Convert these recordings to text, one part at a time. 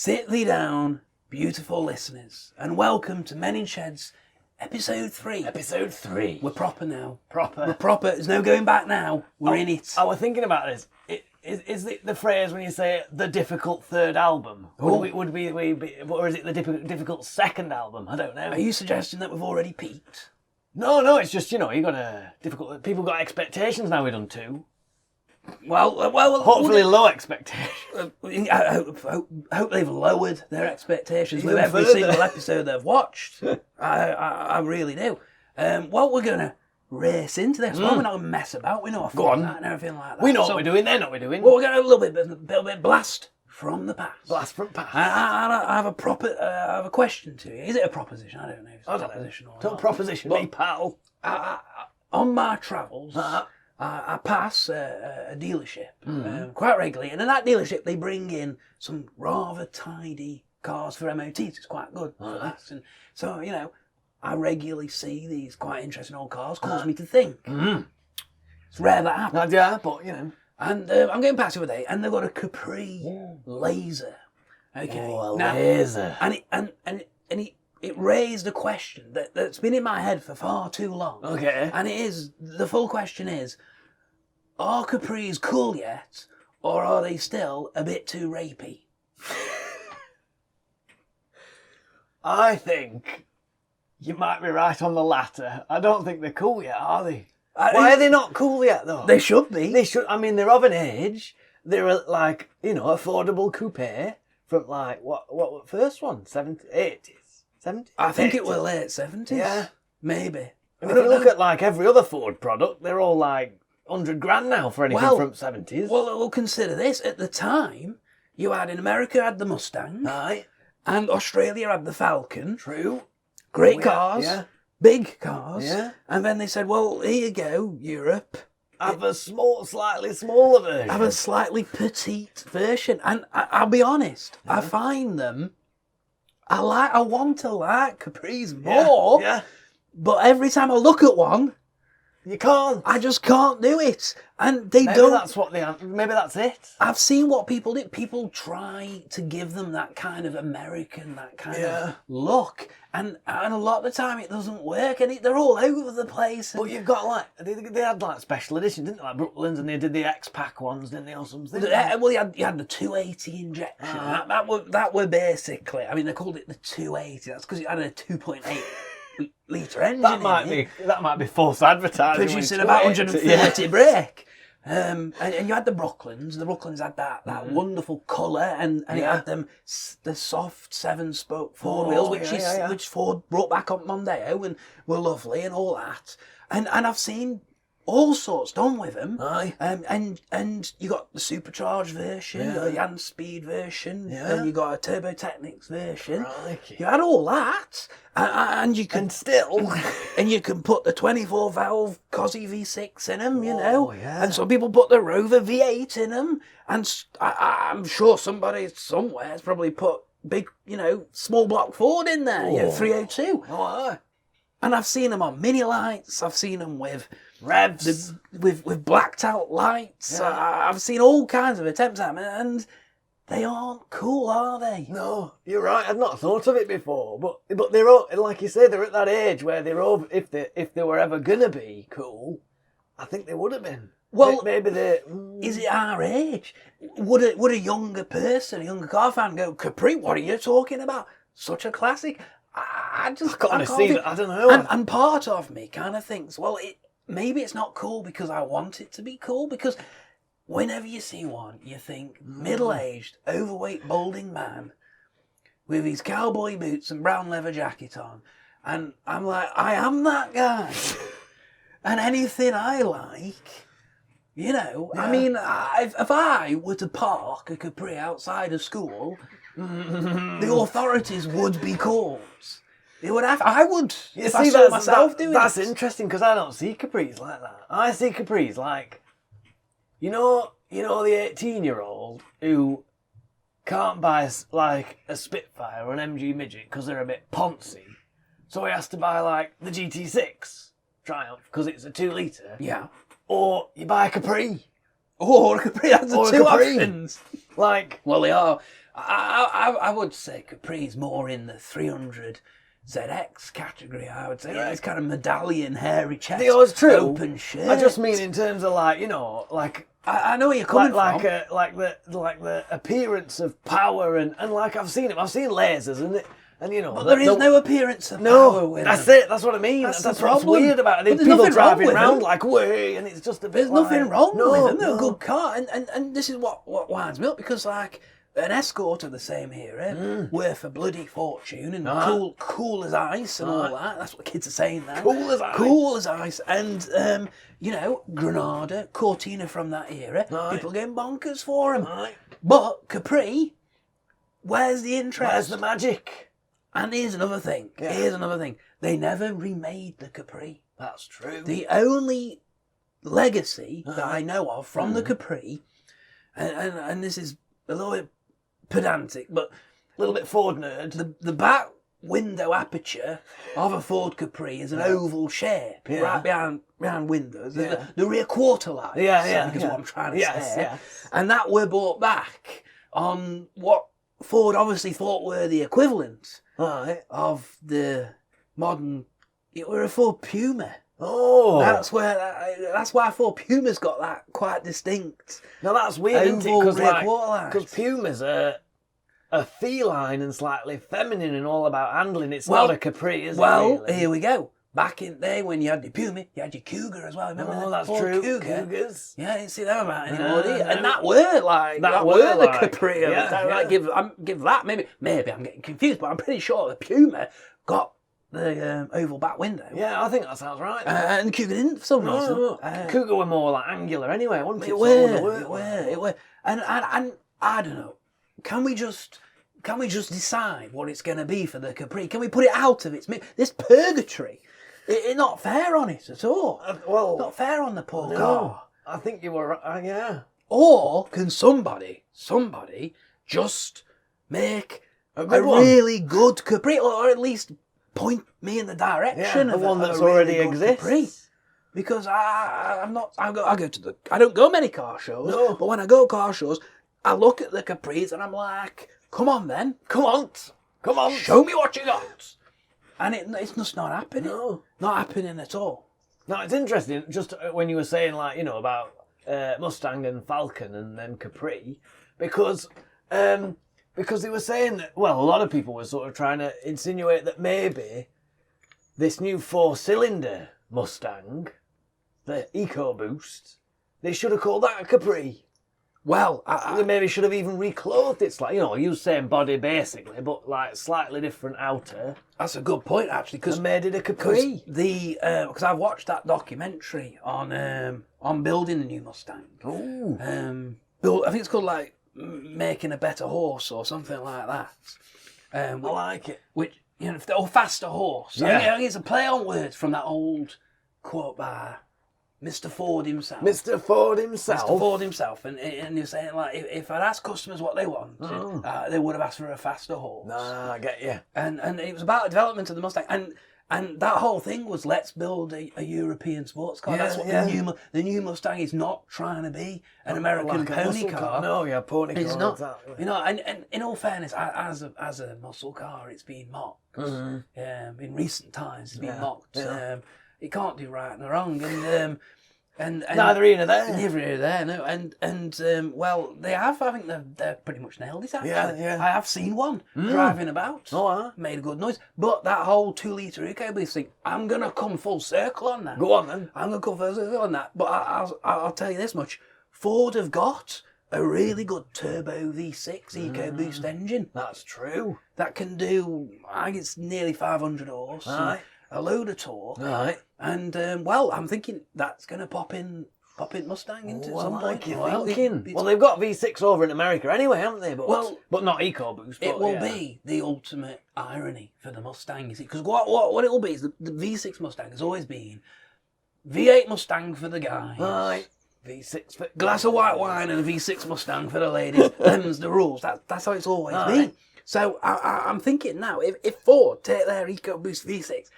Sit thee down, beautiful listeners, and welcome to Men in Sheds, episode 3. Episode 3. We're proper now. Proper. We're proper. There's no going back now. We're in it. I was thinking about this. Is the phrase when you say the difficult third album? Or is it the difficult second album? I don't know. Are you suggesting that we've already peaked? No, it's just, you got a difficult... People got expectations now we've done 2. Well, Hopefully low expectations. I hope they've lowered their expectations with Even every further. single episode they've watched. I really do. Well, we're going to race into this. Well, we're not going to mess about. We know our format and everything like that. We know what we're doing, they're not we're doing. Well, we're going to have a little bit blast from the past. Blast from past. I have a question to you. Is it a proposition? I don't know if it's a proposition or Don't not. proposition me, pal. On my travels, I pass a dealership quite regularly, and in that dealership they bring in some rather tidy cars for MOTs. It's quite good for that. And so, I regularly see these quite interesting old cars. Cause me to think. It's rare that happens. Yeah, but, And I'm going past the other day, and they've got a Capri laser. Okay, Oh, a laser. And it raised a question that's been in my head for far too long. Okay. And the full question is, are Capris cool yet, or are they still a bit too rapey? I think you might be right on the latter. I don't think they're cool yet, are they? Why are they not cool yet, though? They should be. They should. I mean, they're of an age. They're like, affordable coupe from like what first one? 70s, 80s, 70s. I think it was late 70s. Yeah, maybe. And if you look at like every other Ford product, they're all like 100 grand now for anything from 70s. Well, we'll consider this. At the time, you had in America had the Mustang, Aye, and Australia had the Falcon. true. Great Yeah, cars, yeah. big cars. Yeah. And then they said, well, here you go, Europe. Have a slightly smaller version. Have a slightly petite version. And I'll be honest, I find them, I want to like Capris more, Yeah, but every time I look at one, you can't. I just can't do it. And they Maybe don't. Maybe that's it. I've seen what people do. People try to give them that kind of American, that kind of look. And a lot of the time it doesn't work, and they're all over the place. But you've got like, they had like special editions, didn't they? Like Brooklyn's, and they did the X-Pack ones, didn't they, or something? Well, you had the 280 injection. That were basically, I mean, they called it the 280. That's because it had a 2.8 litre engine. That might be false advertising. Producing about 130 brake. And you had the Brooklyns. The Brooklyns had that wonderful colour, and it had the soft 7-spoke Ford wheels, which Ford brought back on Mondeo and were lovely and all that. And I've seen all sorts done with them. Aye. And you got the supercharged version, you got the hand speed version, and you got a Turbo Technics version. Crikey. You had all that, and you can still, and you can put the 24 valve Cosy V6 in them, yeah. and some people put the Rover V8 in them, and I'm sure somebody somewhere has probably put big, small block Ford in there, 302. Oh, aye. And I've seen them on mini lights. I've seen them with Revs, with blacked out lights. Yeah. I've seen all kinds of attempts at them, and they aren't cool, are they? No, you're right. I've not thought of it before, but they're all, like you say, they're at that age where they're over. If they were ever gonna be cool, I think they would have been. Well, maybe they. Is it our age? Would a younger person, a younger car fan, go, Capri? What are you talking about? Such a classic. I can't see that. I don't know. And part of me kind of thinks, well, maybe it's not cool because I want it to be cool. Because whenever you see one, you think middle-aged, overweight, balding man with his cowboy boots and brown leather jacket on, and I'm like, I am that guy. And anything I like. I mean, if I were to park a Capri outside a school, the authorities would be called. They would have. I would. You If see, I saw myself doing that's it. interesting because I don't see Capris like that. I see Capris like, the 18-year-old who can't buy like a Spitfire or an MG Midget because they're a bit poncy, so he has to buy like the GT6 Triumph because it's a 2 litre. Yeah. Or you buy a Capri. Or a Capri. That's the Or a two Capri. options. Like, Well, they are. I would say Capri's more in the 300 ZX category. I would say it's kind of medallion, hairy chest, it's true. open shirt. I just mean in terms of like, you know, like I know where you're coming like from. like the appearance of power and like I've seen lasers and you know. But there is no appearance of power with that's them. it. That's what I mean. That's That's the what's problem. weird about it. But There's there's people nothing wrong driving with around them. like way, and it's just a bit. There's nothing wrong with them. They're a no. good car, and this is what winds me up because like an Escort of the same era, worth a bloody fortune and cool as ice and all that. That's what kids are saying now. Cool as ice. Cool as ice, and you know, Granada, Cortina from that era. Right. People getting bonkers for them. Right. But Capri, where's the interest? Where's the magic? And here's another thing. Yeah. Here's another thing. They never remade the Capri. That's true. The only legacy that I know of from the Capri, and this is a little bit pedantic, but a little bit Ford nerd. the back window aperture of a Ford Capri is an oval shape right behind windows. Yeah. The rear quarter lights. Yeah. Is what I'm trying to Yes, say. yes. And that were brought back on what Ford obviously thought were the equivalent Right. of the modern. It were a Ford Puma. Oh. That's why Ford Puma's got that quite distinct. Now that's weird, isn't it? Oval Because rear quarter lights. Pumas are feline and slightly feminine and all about handling. It's Well- not a Capri, is it? Well, really? here we go. Back in the day when you had your Puma, you had your Cougar as well. Remember Oh, that? that's Ford true. Cougar? Cougars. Yeah, you didn't see them about anymore, do you? no. And that were like That that were were the like- Capri. of it. yeah, Like, yeah. give that. Maybe I'm getting confused, but I'm pretty sure the Puma got the oval back window. Yeah, I think that sounds right. And the Cougar didn't for some reason. No. Cougar were more like angular anyway, wasn't it? It So were. And I don't know. Can we just decide what it's going to be for the Capri? Can we put it out of its this purgatory? It's not fair on it at all. well, Not fair on the poor no, car. I think you were right. Yeah. Or can somebody just make a good one. really good Capri, or at least point me in the direction Yeah, of the one a that's really already good exists. Capri. Because I don't go many car shows, No. but when I go car shows, I look at the Capris and I'm like, come on then, Come on. show me what you got. And it's just not happening. No. Not happening at all. Now it's interesting, just when you were saying like, you know, about Mustang and Falcon and then Capri, because they were saying that, well, a lot of people were sort of trying to insinuate that maybe this new 4-cylinder Mustang, the EcoBoost, they should have called that a Capri. Well, They maybe should have even reclothed it slightly, you know, use same body basically, but like slightly different outer, that's a good point actually, because and made it a Capri. because I've watched that documentary on building the new Mustang. Ooh. I think it's called like Making a Better Horse or something like that. I like it. Which or Faster Horse. Yeah. I think it's a play on words from that old quote by Mr. Ford himself. Mr. Ford himself. Mr. Ford himself, and you're saying like if I'd asked customers what they wanted, they would have asked for a faster horse. Nah, I get you. And it was about the development of the Mustang, and that whole thing was let's build a European sports car. Yeah, That's what the new Mustang is not trying to be an American Like a pony muscle car. No, yeah, pony car. It's not. Exactly. You know, and in all fairness, as a muscle car, it's been mocked. In recent times, it's been mocked. Yeah. It can't do right and wrong, and Neither here nor there. Never here there, no. And well, they have. I think they're pretty much nailed it. Actually, Yeah. I have seen one driving about. Oh, huh? Made a good noise. But that whole 2-litre EcoBoost thing, I'm gonna come full circle on that. Go on then. I'm gonna come full circle on that. But I'll tell you this much: Ford have got a really good turbo V6 EcoBoost engine That's true. that can do. I think it's nearly 500 horse. Aye. A load of torque. Right. And well, I'm thinking that's going to pop in Mustang into Oh, I some like point. your Well, thinking. Well, they've got V6 over in America anyway, haven't they? But not EcoBoost. it will be the ultimate irony for the Mustang, you see, because what it will be is the V6 Mustang has always been V8 Mustang for the guys, Right. V6 for glass of white wine and a V6 Mustang for the ladies. Them's the rules. That's how it's always been. So I'm thinking now, if Ford take their EcoBoost V6,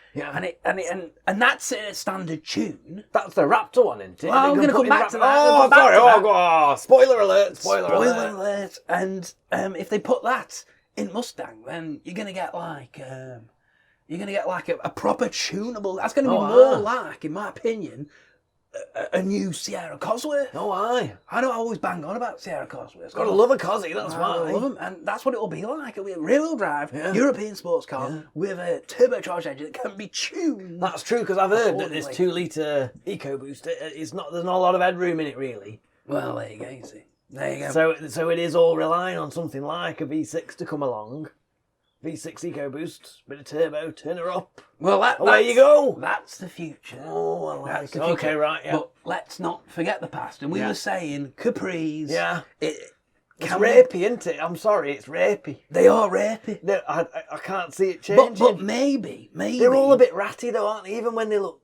and that's a standard tune. That's the Raptor one, isn't it? Well, I'm going to come back to that. Oh, sorry. Oh, spoiler alert. Spoiler alert. And if they put that in Mustang, then you're going to get like a proper tunable. That's going to be more like, in my opinion, a new Sierra Cosworth. Oh, aye. I know I always bang on about Sierra Cosworth. Gotta love a Cosy, that's why. I love them, and that's what it'll be like. It'll be a rear-wheel drive European sports car with a turbocharged engine that can be tuned. That's true, because I've heard that this 2-litre EcoBoost, there's not a lot of headroom in it, really. Well, there you go, you see. There you go. So it is all relying on something like a V6 to come along. V6 EcoBoost, bit of turbo, turn her up. Well, there you go. That's the future. Oh, I like that's it. the future. Okay, right, yeah. But let's not forget the past. And we were saying Capris. Yeah. It's rapey, isn't it? I'm sorry, it's rapey. They are rapey. I can't see it changing. But maybe. They're all a bit ratty though, aren't they? Even when they look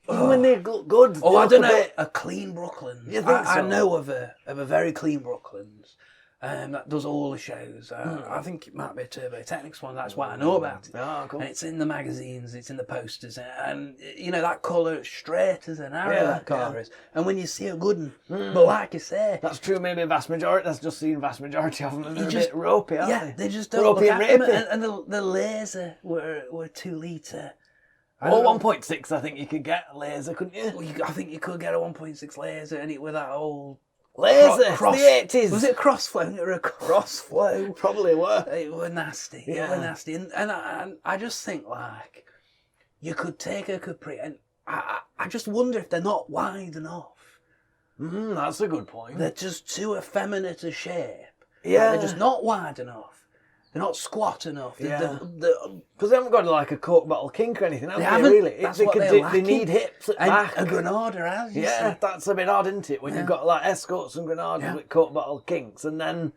good. Oh, I don't know. A clean Brooklyn. You think so? I know of a very clean Brooklands. That does all the shows. I think it might be a Turbo Technics one. That's why I know about it. Oh, cool. And it's in the magazines, it's in the posters, and you know that colour straight as an arrow. That car is. And when you see a good one, but like you say, that's true. Maybe a vast majority. That's just seen vast majority of them. And they're a bit ropey, aren't they? They just don't ropey look and at them. rapey. And the laser were 2-litre. Or 1.6, I think you could get a laser, couldn't you? Well, I think you could get a 1.6 laser, and it with that old laser, the 80s. Was it crossflow or a crossflow? Probably were. It were nasty. Yeah. It were nasty. And I just think, like, you could take a Capri, and I just wonder if they're not wide enough. That's a good point. They're just too effeminate a shape. Yeah. They're just not wide enough. They're not squat enough. Yeah. Because they haven't got like a Coke bottle kink or anything, have they? Haven't. Really? That's they, what they're they lacking. need hips at And back. a Granada has, you see. That's a bit odd, isn't it? When you've got like Escorts and Granadas with Coke bottle kinks, and then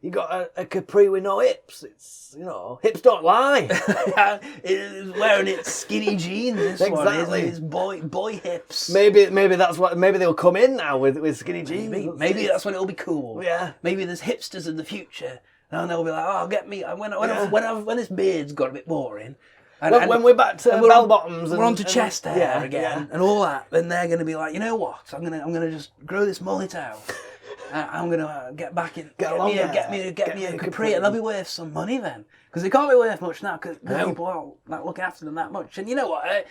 you got a Capri with no hips. It's, hips don't lie. It's wearing its skinny jeans. This Exactly. one is boy hips. Maybe that's what. Maybe they'll come in now with skinny jeans. Maybe that's when it'll be cool. Yeah. Maybe there's hipsters in the future, and they'll be like, "Oh, get me." When this beard's got a bit boring. When we're back to bell bottoms, we're on to chest hair again and all that. Then they're going to be like, you know what? I'm gonna just grow this mullet out. I'm gonna get back in, get me a Capri, and they'll be worth some money then, because they can't be worth much now because people aren't not looking after them that much. And you know what?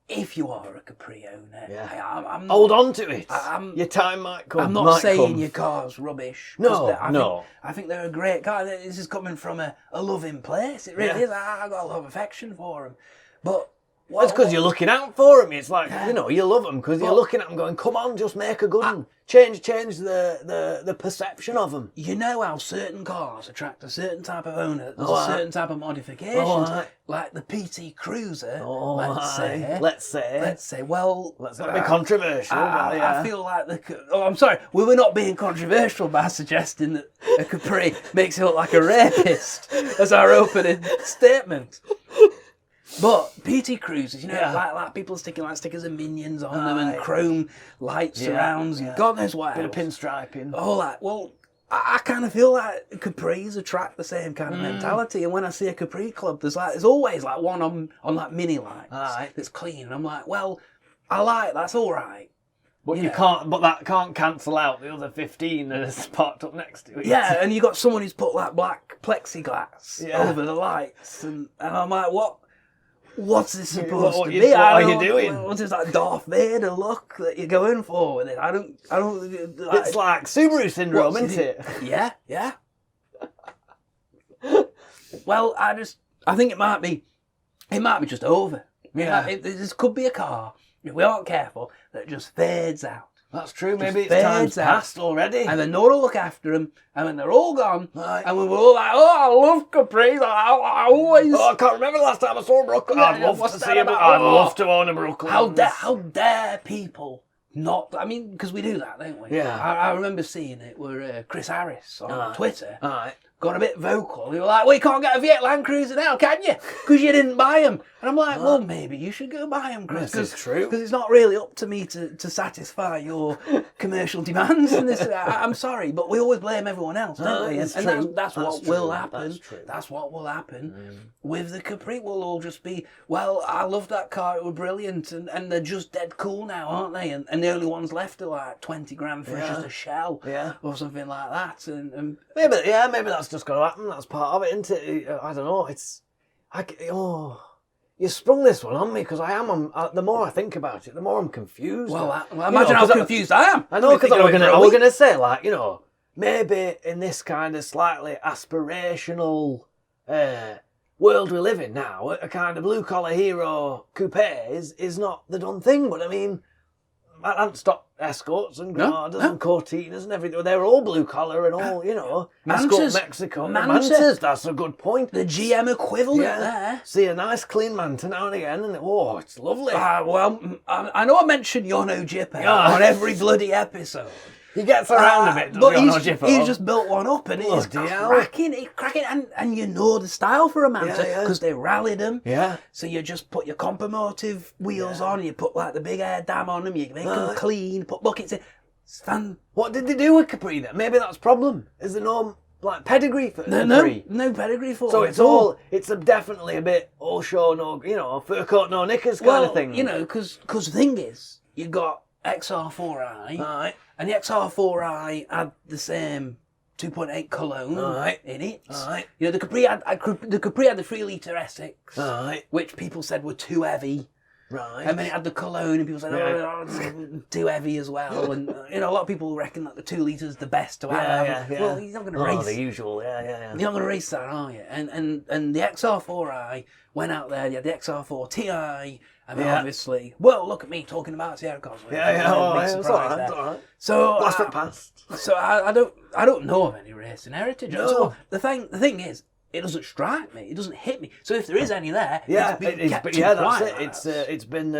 If you are a Capri owner, I'm hold on to it. Your time might come. I'm not saying your car's rubbish. No. I think they're a great car. This is coming from a loving place. It really is. I've got a lot of affection for them. But it's because you're looking out for them. It's like, you love them because you're looking at them going, come on, just make a good one. Change the perception of them. You know how certain cars attract a certain type of owner. There's a certain type of modifications, like the PT Cruiser. Let's say. Well, let's not be controversial. I feel like I'm sorry. We were not being controversial by suggesting that a Capri makes it look like a rapist as our opening statement. But PT Cruisers, like people sticking like stickers of Minions on them and chrome light surrounds, God knows what else. Bit of pinstriping. All that. Well, I kind of feel like Capris attract the same kind of mentality. And when I see a Capri club, there's always like one on like mini lights that's clean. And I'm like, well, I like that's all right. But that can't cancel out the other 15 that is parked up next to it. Yeah, and you got someone who's put like black plexiglass over the lights, and I'm like, what's this supposed to be? What are you doing? What's this like Darth Vader look that you're going for with it? I don't. Like, it's like Subaru syndrome, isn't it? Yeah. Well, I think it might be just over. Yeah. This could be a car, if we aren't careful, that just fades out. That's true. Maybe it's time's passed already. And then no one will look after them. And when they're all gone, and we were all like, "Oh, I love Capri. I always." Oh, I can't remember the last time I saw a Brooklyn. I'd love to see I'd love to own a Brooklyn. How dare people not? I mean, because we do that, don't we? Yeah. I remember seeing it where Chris Harris on Twitter got a bit vocal. They were like, well, you can't get a V8 Land Cruiser now, can you? Because you didn't buy them. And I'm like, well, maybe you should go buy them, Chris. This is true. Because it's not really up to me to satisfy your commercial demands. And this, I'm sorry, but we always blame everyone else, don't we? And that's what will happen. That's what will happen with the Capri. We'll all just be, well, I love that car. It was brilliant. And they're just dead cool now, aren't they? And the only ones left are like 20 grand for just a shell or something like that. And maybe that's just going to happen. That's part of it, isn't it? I don't know. You sprung this one on me because I am. The more I think about it, the more I'm confused. Well, imagine how confused I am. I know, because I was going to say, like, you know, maybe in this kind of slightly aspirational world we live in now, a kind of blue collar hero coupe is not the done thing. But I mean, I haven't stopped Escorts and Granadas and Cortinas and everything. They're all blue collar and all, you know. Escort Mexico. Mantas, that's a good point. The GM equivalent there. See a nice clean Manta now and again, and it's lovely. Well, I know I mention Yono Jippe on every bloody episode. He gets around a bit, but he's just built one up, and it's cracking. It's cracking, and you know the style for a Manta because they rallied them. Yeah. So you just put your Compomotive wheels on, you put like the big air dam on them, you make them clean, put buckets in. It's fun. What did they do with Capri then? Maybe that's the problem. Is there no like pedigree for Capri? No pedigree for so it. So it's definitely a bit all show no, you know, fur coat no knickers kind of thing. You know, because the thing is, you got XR4i. Right. And the XR4i had the same 2.8 cologne in it. Right. You know, the Capri had the 3 litre Essex, which people said were too heavy. Right. And then it had the cologne, and people said, it's too heavy as well. And you know, a lot of people reckon that the 2 litres is the best to have. Yeah. Well, you're not going to race. The usual, You're not going to race that, are you? And the XR4i went out there. You had the XR4 Ti. I mean, obviously, well, look at me talking about Sierra Cosworth. It's all right. So blast it past. So I don't know of any racing heritage. No. So the thing is, it doesn't strike me. It doesn't hit me. So if there is any there, it's been kept that's it. It's been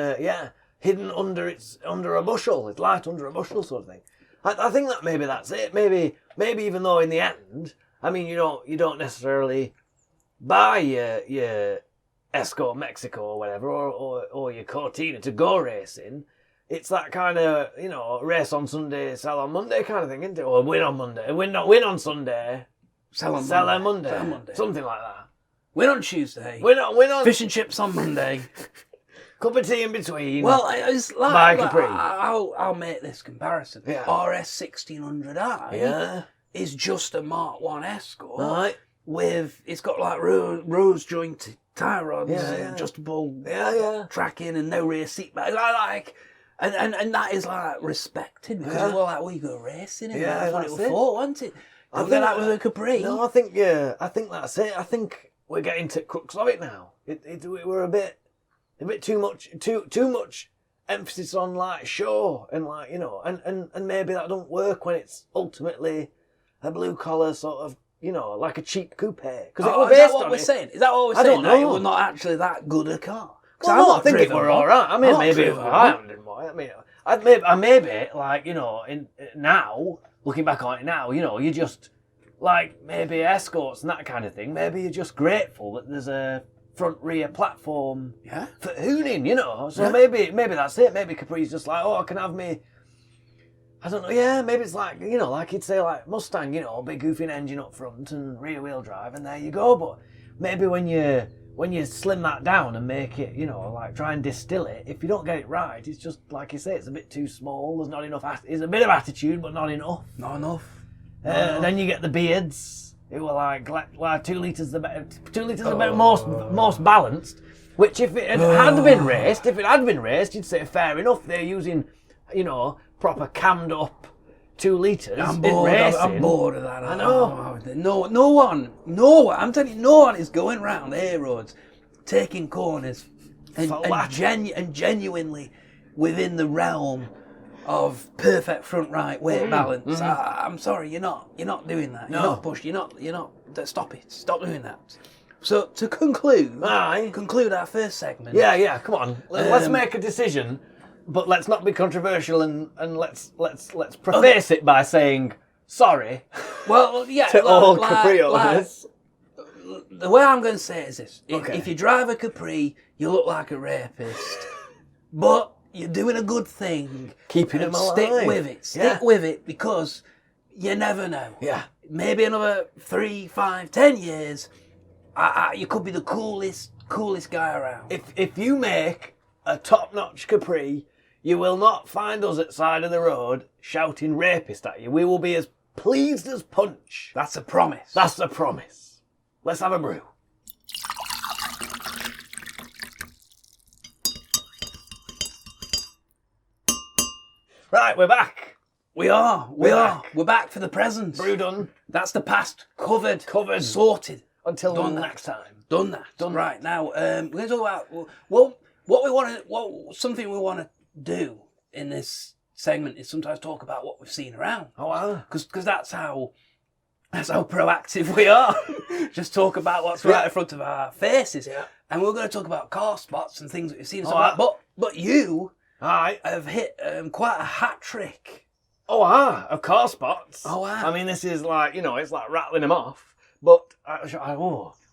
hidden under a bushel. It's light under a bushel, sort of thing. I think that maybe that's it. Maybe even though in the end, I mean, you don't necessarily buy your Escort Mexico or whatever, or your Cortina to go racing. It's that kind of, you know, race on Sunday, sell on Monday kind of thing, isn't it? Or win on Monday, win on Sunday, sell on Monday, something like that. Win on Tuesday, win on fish and chips on Monday, cup of tea in between. Well, it's like, buy Capri. I'll make this comparison. Yeah. RS 1600i is just a Mark 1 Escort. Right. With it's got like rose jointed tie rods and adjustable tracking and no rear seat back. And that is like respected because you go racing and that's what it was for, wasn't it? I think that was a Capri. No, I think that's it. I think we're getting to crux of it now. We're a bit too much emphasis on like show and like, you know, and maybe that don't work when it's ultimately a blue collar sort of, you know, like a cheap coupe. Because is that what we're saying? Is that what we're saying? I don't know. It was not actually that good a car. Well, I think it were all right. I mean, maybe I haven't done more. I mean, I maybe like, you know, now looking back on it now, you know, you just like maybe Escorts and that kind of thing. Maybe you're just grateful that there's a front rear platform for hooning, you know. So maybe that's it. Maybe Capri's just like, I can have me. I don't know, maybe it's like, you know, like you'd say like Mustang, you know, big goofing engine up front and rear wheel drive and there you go. But maybe when you slim that down and make it, you know, like try and distill it, if you don't get it right, it's just, like you say, it's a bit too small, there's not enough, there's a bit of attitude, but not enough. Not enough. Then you get the beards, who are like 2 litres the better, 2 litres the better, most balanced, which if it had been raced, you'd say fair enough, they're using, you know, proper cammed up 2 litres I'm bored of that. I know. No one, I'm telling you, no one is going round A roads, taking corners and genuinely within the realm of perfect front right weight balance. I'm sorry, you're not doing that. You're not pushed. You're not. Stop it. Stop doing that. So to conclude our first segment. Yeah. Come on. Let's make a decision. But let's not be controversial and let's preface it by saying sorry Well, yeah. to all Capri owners. The way I'm going to say it is this. Okay. If you drive a Capri, you look like a rapist. But you're doing a good thing. Keeping them alive. Stick with it. Stick with it because you never know. Yeah. Maybe another 3, 5, 10 years, you could be the coolest guy around. If you make a top-notch Capri, you will not find us at the side of the road shouting rapist at you. We will be as pleased as punch. That's a promise. That's a promise. Let's have a brew. Right, we're back. We are. We're back for the present. Brew done. That's the past. Covered. Sorted. Until Done next that. time. Done that. Done. Right, now, we're going to talk about something we want to do in this segment is sometimes talk about what we've seen around. Oh, wow. Because that's how proactive we are. Just talk about what's right in front of our faces. Yeah. And we're going to talk about car spots and things that we've seen. But you have hit quite a hat trick. Oh, of car spots. Oh, wow. I mean, this is like, it's like rattling them off. But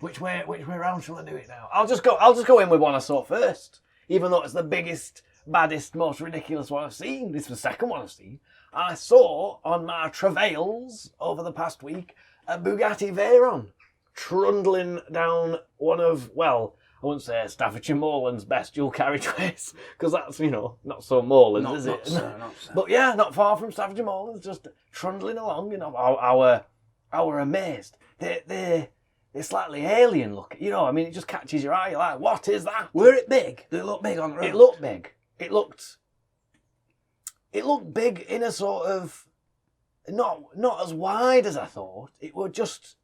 which way around shall I do it now? I'll just go in with one I saw first, even though it's the biggest, baddest, most ridiculous one I've seen. This was the second one I've seen. I saw on my travails over the past week a Bugatti Veyron trundling down one of, well, I wouldn't say Staffordshire Moorland's best dual carriageways, because that's, not so Moorland, is it? Not so. But yeah, not far from Staffordshire Moorland's, just trundling along, our amazed. They're slightly alien looking, it just catches your eye. You're like, what is that? Were it big? Did it look big on the road? It looked big. It looked big in a sort of, not as wide as I thought. It was just,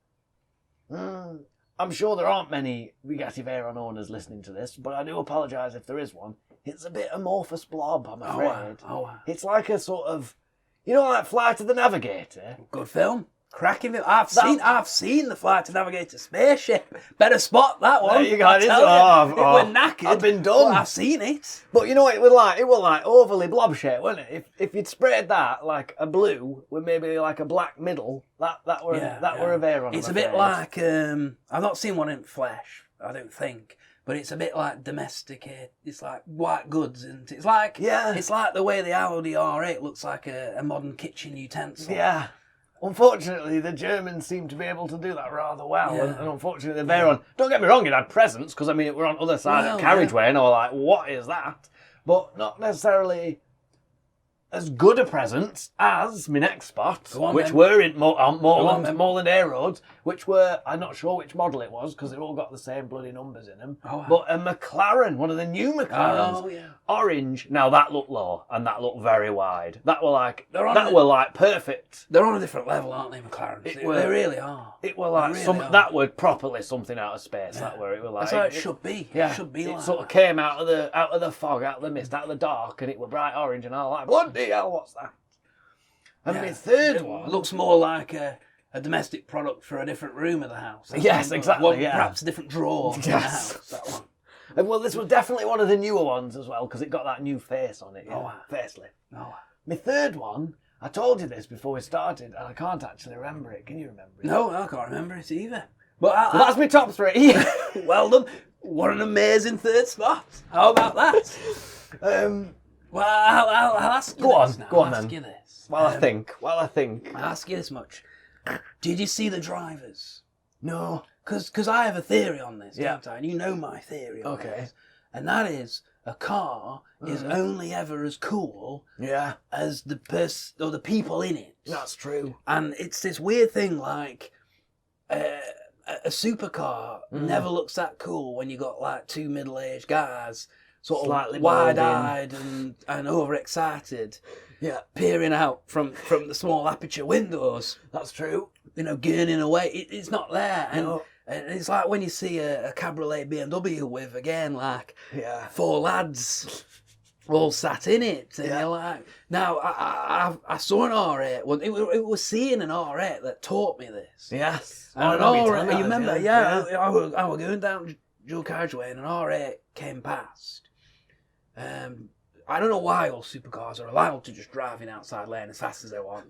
I'm sure there aren't many Bugatti Veyron owners listening to this, but I do apologise if there is one. It's a bit amorphous blob, I'm afraid. It's like a sort of, like Flight of the Navigator. Good film. Cracking film. I've seen the Flight of the Navigator spaceship. Better spot that one. There you go. It was knackered. I've been done. I've seen it. But it was like overly blob shaped, wasn't it? If you'd sprayed that like a blue with maybe like a black middle, that were a Veyron. It's a bit like I've not seen one in flesh, I don't think. But it's a bit like domesticated. It's like white goods, and it's like the way the Audi R8 looks like a modern kitchen utensil. Yeah. Unfortunately, the Germans seem to be able to do that rather well, and unfortunately, the Veyron. Don't get me wrong; it had presents because it were on the other side of the carriageway, and I was like, "What is that?" But not necessarily as good a present as my next spot, which were in Moorland Air Roads, which were, I'm not sure which model it was because they've all got the same bloody numbers in them. Oh, wow. But a McLaren, one of the new McLarens, orange. Now that looked low and that looked very wide. That were like perfect. They're on a different level, aren't they, McLarens? They really are. It were like that were properly something out of space. That were it were like that's how it should be. Yeah, it should be. It like sort of came out of the fog, out of the mist, out of the dark, and it were bright orange, and I was like, bloody hell, what's that? And my third one looks more like a domestic product for a different room of the house. Yes, exactly. Perhaps a different drawer in the house. That one. And well, this was definitely one of the newer ones as well because it got that new face on it. Facelift. My third one, I told you this before we started, and I can't actually remember it. Can you remember it? No, I can't remember it either. But that's my top three. Well done. What an amazing third spot. How about that? Well, I'll ask you Go on now. I'll ask then. you this. While I think. I'll ask you this much. Did you see the drivers? No. Because I have a theory on this, don't I? And you know my theory on this. And that is, a car is only ever as cool as the person or the people in it. That's true. And it's this weird thing like a supercar never looks that cool when you got like two middle-aged guys sort slightly of wide-eyed and overexcited, peering out from the small aperture windows. That's true. Gurning away. It's not there. And it's like when you see a cabriolet BMW with, again, like four lads all sat in it. And you're like, now, I saw an R8. Well, it was seeing an R8 that taught me this. Yes. And an R8, you remember? I was going down dual carriageway and an R8 came past. I don't know why all supercars are allowed to just drive in outside lane as fast as they want.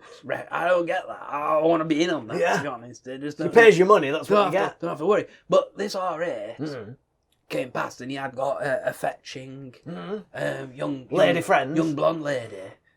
I don't get that. I want to be in on that, to be honest. They just He pays you money, that's what you get. Don't have to worry. But this R8 came past and he had got a fetching young friend. Young blonde lady.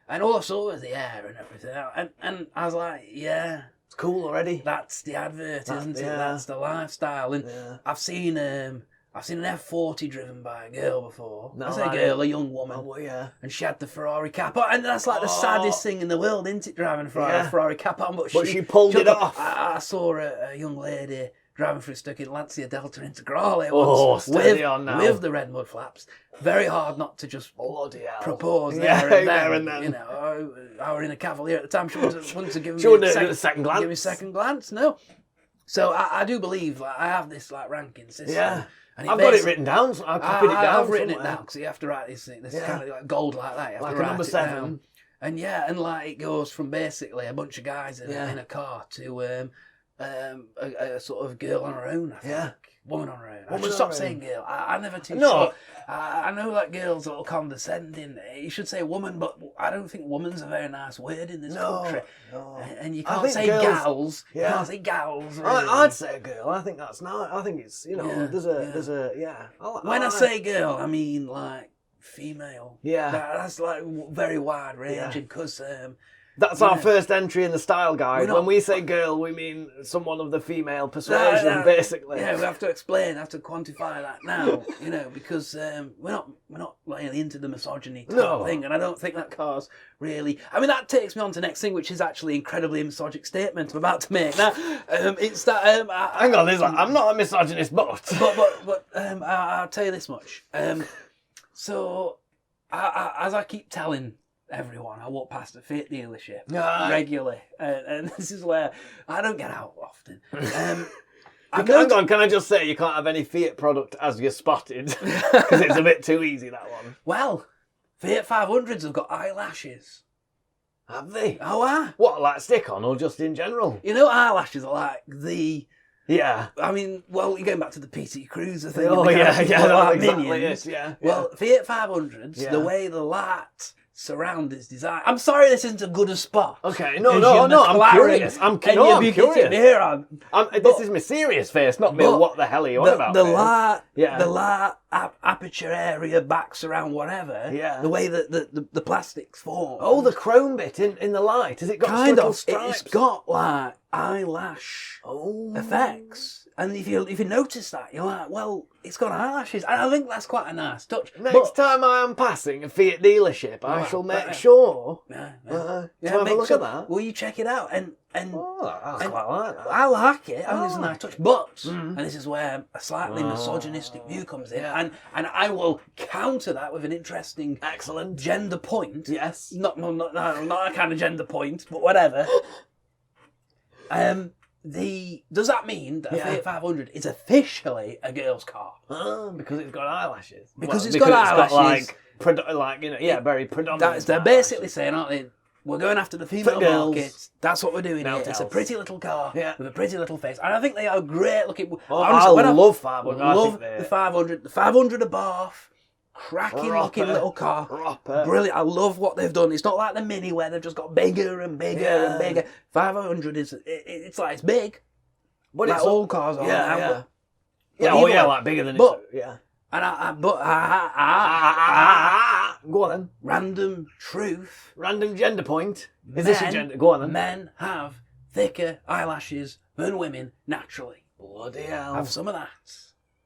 And all I saw was the hair and everything. And I was like, yeah. It's cool already. That's the advert, isn't it? That's the lifestyle. And I've seen an F40 driven by a girl before. No, I say girl, a young woman. Oh, well, yeah. And she had the Ferrari cap on. And that's like the saddest thing in the world, isn't it, driving a Ferrari cap on? But she pulled it off. I saw a young lady driving through stuck in Lancia Delta Integrale once with the red mud flaps. Very hard not to just propose there and then. You know, I were in a Cavalier at the time. She wouldn't have given me a second glance. Give me a second glance, no. So I do believe I have this ranking system. Yeah. I've got it written down. So I copied it down. I've written it down because you have to write this kind of like gold like that. You have like to write number 7. And it goes from basically a bunch of guys in a car to a sort of girl on her own, I think. Woman on her own. I should stop saying girl. I never too sure. I know that girl's a little condescending. You should say woman, but I don't think woman's a very nice word in this country. No. And you can't say gals. You can't say gals. Really. I'd say a girl. I think that's nice. I think it's, there's a. When I say girl, I mean like female. Yeah. That's like very wide ranging because. That's our first entry in the style guide. When we say girl, we mean someone of the female persuasion, basically. Yeah, we have to explain, have to quantify that now, because we're not really into the misogyny type thing, and I don't think that car's really. I mean, that takes me on to the next thing, which is actually an incredibly misogynic statement I'm about to make. Now, it's that. Hang on, I'm not a misogynist, but I'll tell you this much. So, as I keep telling everyone, I walk past a Fiat dealership regularly, and this is where I don't get out often. Hang on, can I just say you can't have any Fiat product as you're spotted because it's a bit too easy, that one. Well, Fiat 500s have got eyelashes. Have they? Oh, what, like stick on or just in general? Eyelashes are like the. Yeah. I mean, well, you're going back to the PT Cruiser thing. Oh, that's exactly it. Yeah. Well, Fiat 500s, the way the light surround is designed. I'm sorry this isn't a good a spot. Okay, no, I'm curious. I'm curious. This is my serious face, not me. What the hell are you on about? The light aperture area backs around whatever. Yeah. The way that the plastics form. Oh, the chrome bit in the light. Has it got kind little of stripes? It's got like eyelash effects. And if you notice that, you're like, well, it's got eyelashes. And I think that's quite a nice touch. Next time I am passing a Fiat dealership, I shall make sure to have a look at that. Will you check it out? And I quite like that. I like it. I think it's a nice touch. But, and this is where a slightly misogynistic view comes in, and I will counter that with an interesting, excellent gender point. Yes. Not a kind of gender point, but whatever. Does that mean that a Fiat 500 is officially a girl's car? Because it's got eyelashes. Because it's got eyelashes. Very predominant. They're basically saying, aren't they? We're going after the female market. That's what we're doing here. It's a pretty little car with a pretty little face. And I think they are great looking. Honestly, I love 500. I love the 500. The 500 a Bath. Cracking looking little car. Brilliant. I love what they've done. It's not like the Mini where they've just got bigger and bigger and bigger. 500 it's like it's big. But like it's all cars are. Like bigger than it. Yeah. And go on then. Random gender point. Is this a gender? Go on then. Men have thicker eyelashes than women naturally. Bloody hell. Have some of that.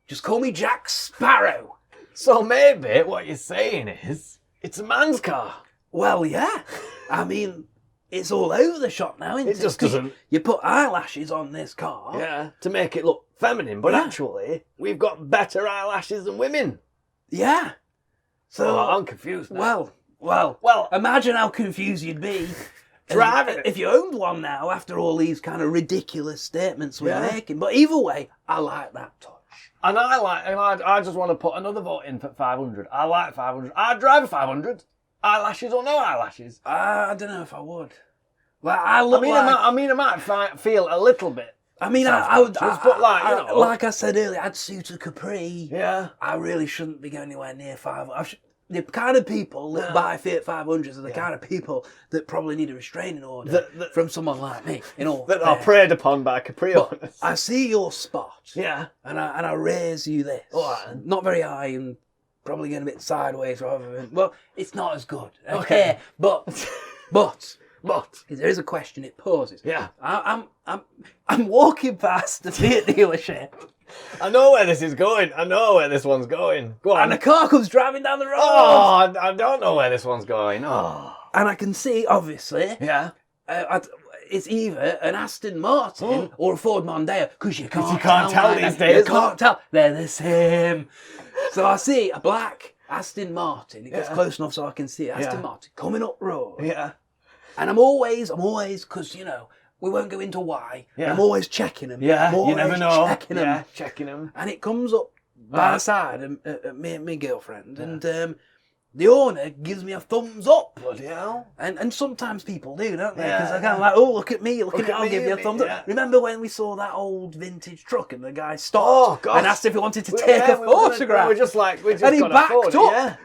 Just call me Jack Sparrow. So maybe what you're saying is it's a man's car. Well, yeah. I mean, it's all over the shop now, isn't it? It just doesn't. You put eyelashes on this car. Yeah, to make it look feminine. But actually, we've got better eyelashes than women. Yeah. So I'm confused now. Well, imagine how confused you'd be driving if you owned one now after all these kind of ridiculous statements we're making. But either way, I like that touch. And I just want to put another vote in for 500. I like 500. I'd drive a 500. Eyelashes or no eyelashes? I don't know if I would. I might feel a little bit. I mean, I would. Like I said earlier, I'd suit a Capri. Yeah. I really shouldn't be going anywhere near 500. the kind of people that buy Fiat 500s are the kind of people that probably need a restraining order from someone like me. That are preyed upon by Capri owners. I see your spot. Yeah. And I raise you this. All right. Not very high and probably going a bit sideways rather than... Well, it's not as good. Okay. But there is a question it poses. Yeah. I'm walking past the Fiat dealership. I know where this is going. I know where this one's going. Go on. And a car comes driving down the road. Oh, I don't know where this one's going. Oh. And I can see, obviously, Yeah. it's either an Aston Martin or a Ford Mondeo, because you can't tell these days. You can't tell. They're the same. So I see a black Aston Martin. It gets close enough so I can see it. Aston Martin coming up road. Yeah. And I'm always, because, we won't go into why. Yeah. I'm always checking them. Yeah, you never know. Checking them. Checking them. And it comes up by the side of me and my girlfriend. Yeah. And the owner gives me a thumbs up. Bloody hell. And sometimes people do, don't they? Yeah, Because they're kind of like, oh, look at me, I'll me, give you a thumbs yeah. up. Remember when we saw that old vintage truck and the guy stopped and asked if he wanted to take a photograph? We just and he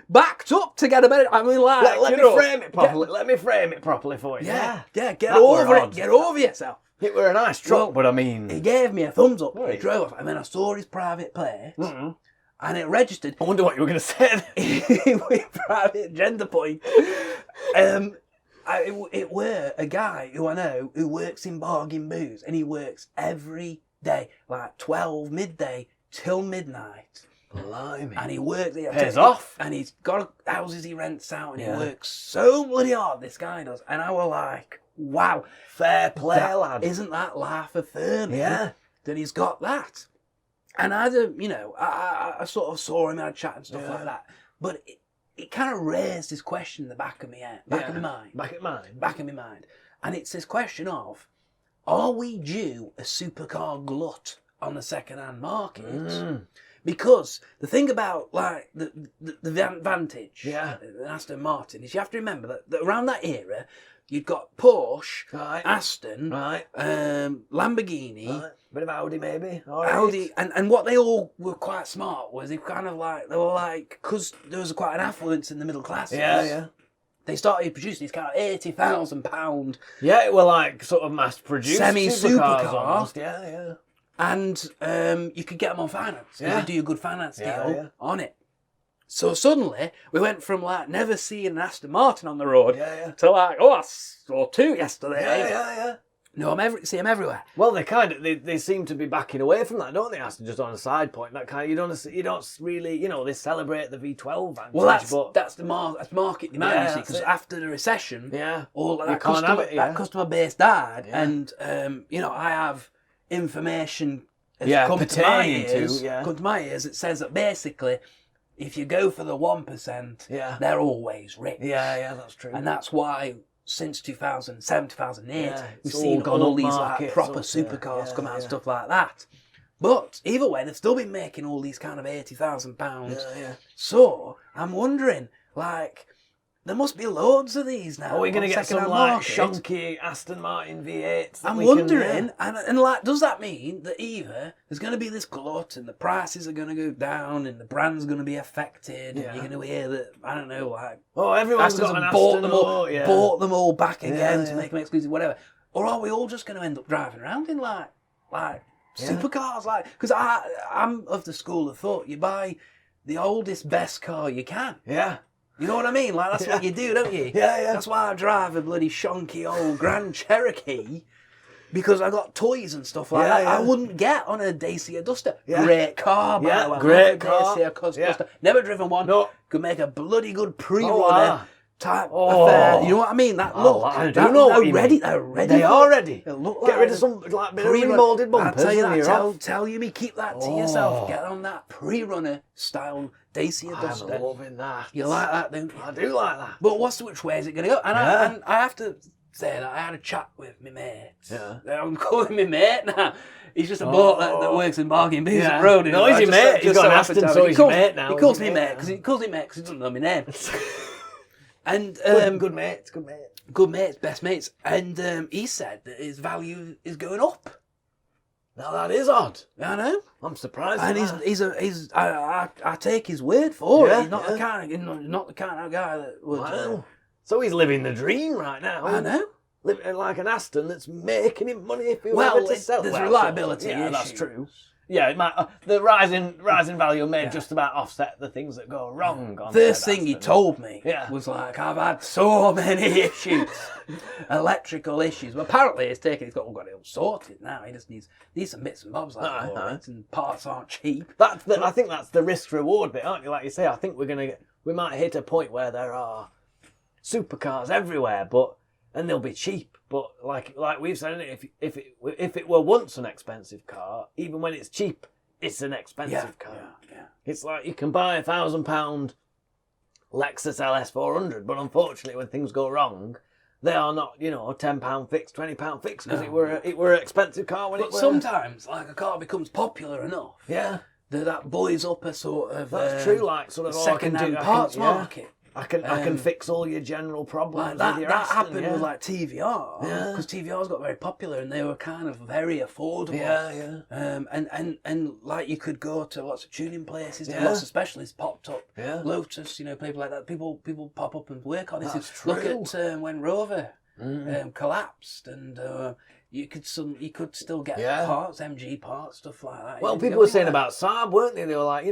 backed up to get a better. I mean, like, let me frame it properly. Let me frame it properly for you. Yeah, get over it. Get over yourself. It were a nice truck, but I mean... He gave me a thumbs up. He drove off, and then I saw his private plate. Mm-hmm. And it registered. I wonder what you were going to say. With private gender point. It were a guy who I know who works in bargain booze, and he works every day, like 12 midday till midnight. Blimey. And he works. Pays off. And he's got houses he rents out, and he works so bloody hard, this guy does. And I was like, wow. Fair play, lad. Isn't that life affirming? Yeah. That he's got that. And I sort of saw him, had a chat and stuff like that. But it kind of raised this question in the back of my head, back of my mind. And it's this question of, are we due a supercar glut on the second-hand market? Mm. Because the thing about like the Vantage, the Aston Martin, is you have to remember that around that era, you'd got Porsche, Aston, Lamborghini, bit of Audi maybe, Audi, and what they all were quite smart was they were like, because there was quite an affluence in the middle classes. Yeah. They started producing these kind of £80,000. Yeah, it were like sort of mass produced semi-supercars. Yeah. And you could get them on finance. You could do a good finance deal on it. So suddenly, we went from like never seeing an Aston Martin on the road to like, I saw two yesterday. Yeah. No, see them everywhere. Well, they seem to be backing away from that, don't they? Aston, just on a side point, that kind of, you don't really, they celebrate the V12 Vantage. Well, that's market demand, you see, because after the recession, all that customer base died, and I have information come to my ears that says that basically, if you go for the 1%, they're always rich. Yeah, that's true. And that's why since 2007, 2008, we've seen all these like proper supercars come out and stuff like that. But either way, they've still been making all these kind of £80,000. Yeah. So I'm wondering, like, there must be loads of these now. Are we going to get some like shonky Aston Martin V8s? I'm wondering, and like, does that mean that either there's going to be this glut and the prices are going to go down and the brand's going to be affected and you're going to hear that, I don't know, like, everyone's Aston's got an bought them all back again to make them exclusive, whatever. Or are we all just going to end up driving around in like supercars? Like, because I'm of the school of thought, you buy the oldest, best car you can. Yeah. You know what I mean? Like, that's what you do, don't you? Yeah. That's why I drive a bloody shonky old Grand Cherokee, because I got toys and stuff like that. I wouldn't get on a Dacia Duster. Yeah. Great car, by the way. Great car. Dacia Duster. Never driven one. No. Could make a bloody good pre-runner type affair. You know what I mean? That look. I do know what you mean. They're ready. They are ready. They look Get rid of some like bit of remoulded bumpers. I tell you that. Tell you me, keep that to yourself. Get on that pre-runner style Dacia Duster. I'm loving that. You like that, don't you? I do like that. But which way is it going to go? And I have to say that I had a chat with my mate. Yeah. I'm calling my mate now. He's just a bloke that works in bargain booze at the road. No, he's your mate. He's got an Aston, so he's your mate now. He calls me mate because he doesn't know my name. And good mates, best mates. And he said that his value is going up. Now that is odd. I know. I'm surprised. And at that. I take his word for Yeah, it. He's not the kind of guy that would. Wow. So he's living the dream right now. I know. Living like an Aston that's making him money if he were Well, ever to sell. there's Well, reliability Yeah, that's issues. true. Yeah, it might, the rising value may just about offset the things that go wrong. On First said thing he Aston. told me Yeah. was like, I've had so many issues, electrical issues. But apparently he's got it all sorted now. He just needs some bits and bobs like that, and parts aren't cheap. I think that's the risk reward bit, aren't you? Like you say, I think we might hit a point where there are supercars everywhere, and they'll be cheap. But like we've said, if it were once an expensive car, even when it's cheap, it's an expensive car. Yeah. It's like you can buy £1,000 Lexus LS 400, but unfortunately, when things go wrong, they are not, £10 fix, £20 fix, because it were an expensive car when But it were. sometimes, like a car becomes popular enough, Yeah, that buoys up a sort of that's true. Like sort of second-hand parts market. I can fix all your general problems Like with your that Aston, happened with like TVR, Yeah. because TVRs got very popular and they were kind of very affordable. Yeah. And like you could go to lots of tuning places, Yeah. lots of specialists popped up. Yeah. Lotus, people like that. People pop up and work on it. That's Look true. at when Rover collapsed, and you could still get parts, MG parts, stuff like that. Well, You people go were saying anywhere. about Saab, weren't they? They were like,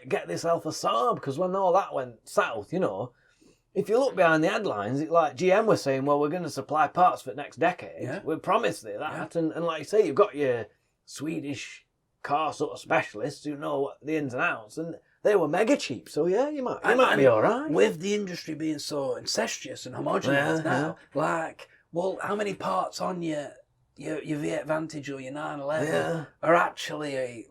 get yourself a Saab, because when all that went south, if you look behind the headlines, like GM was saying, well, we're going to supply parts for the next decade. Yeah. We promised you that. And like you say, you've got your Swedish car sort of specialists who know the ins and outs, and they were mega cheap. So yeah, you might be all right. With the industry being so incestuous and homogenous now, how many parts on your V8 Vantage or your 911 are actually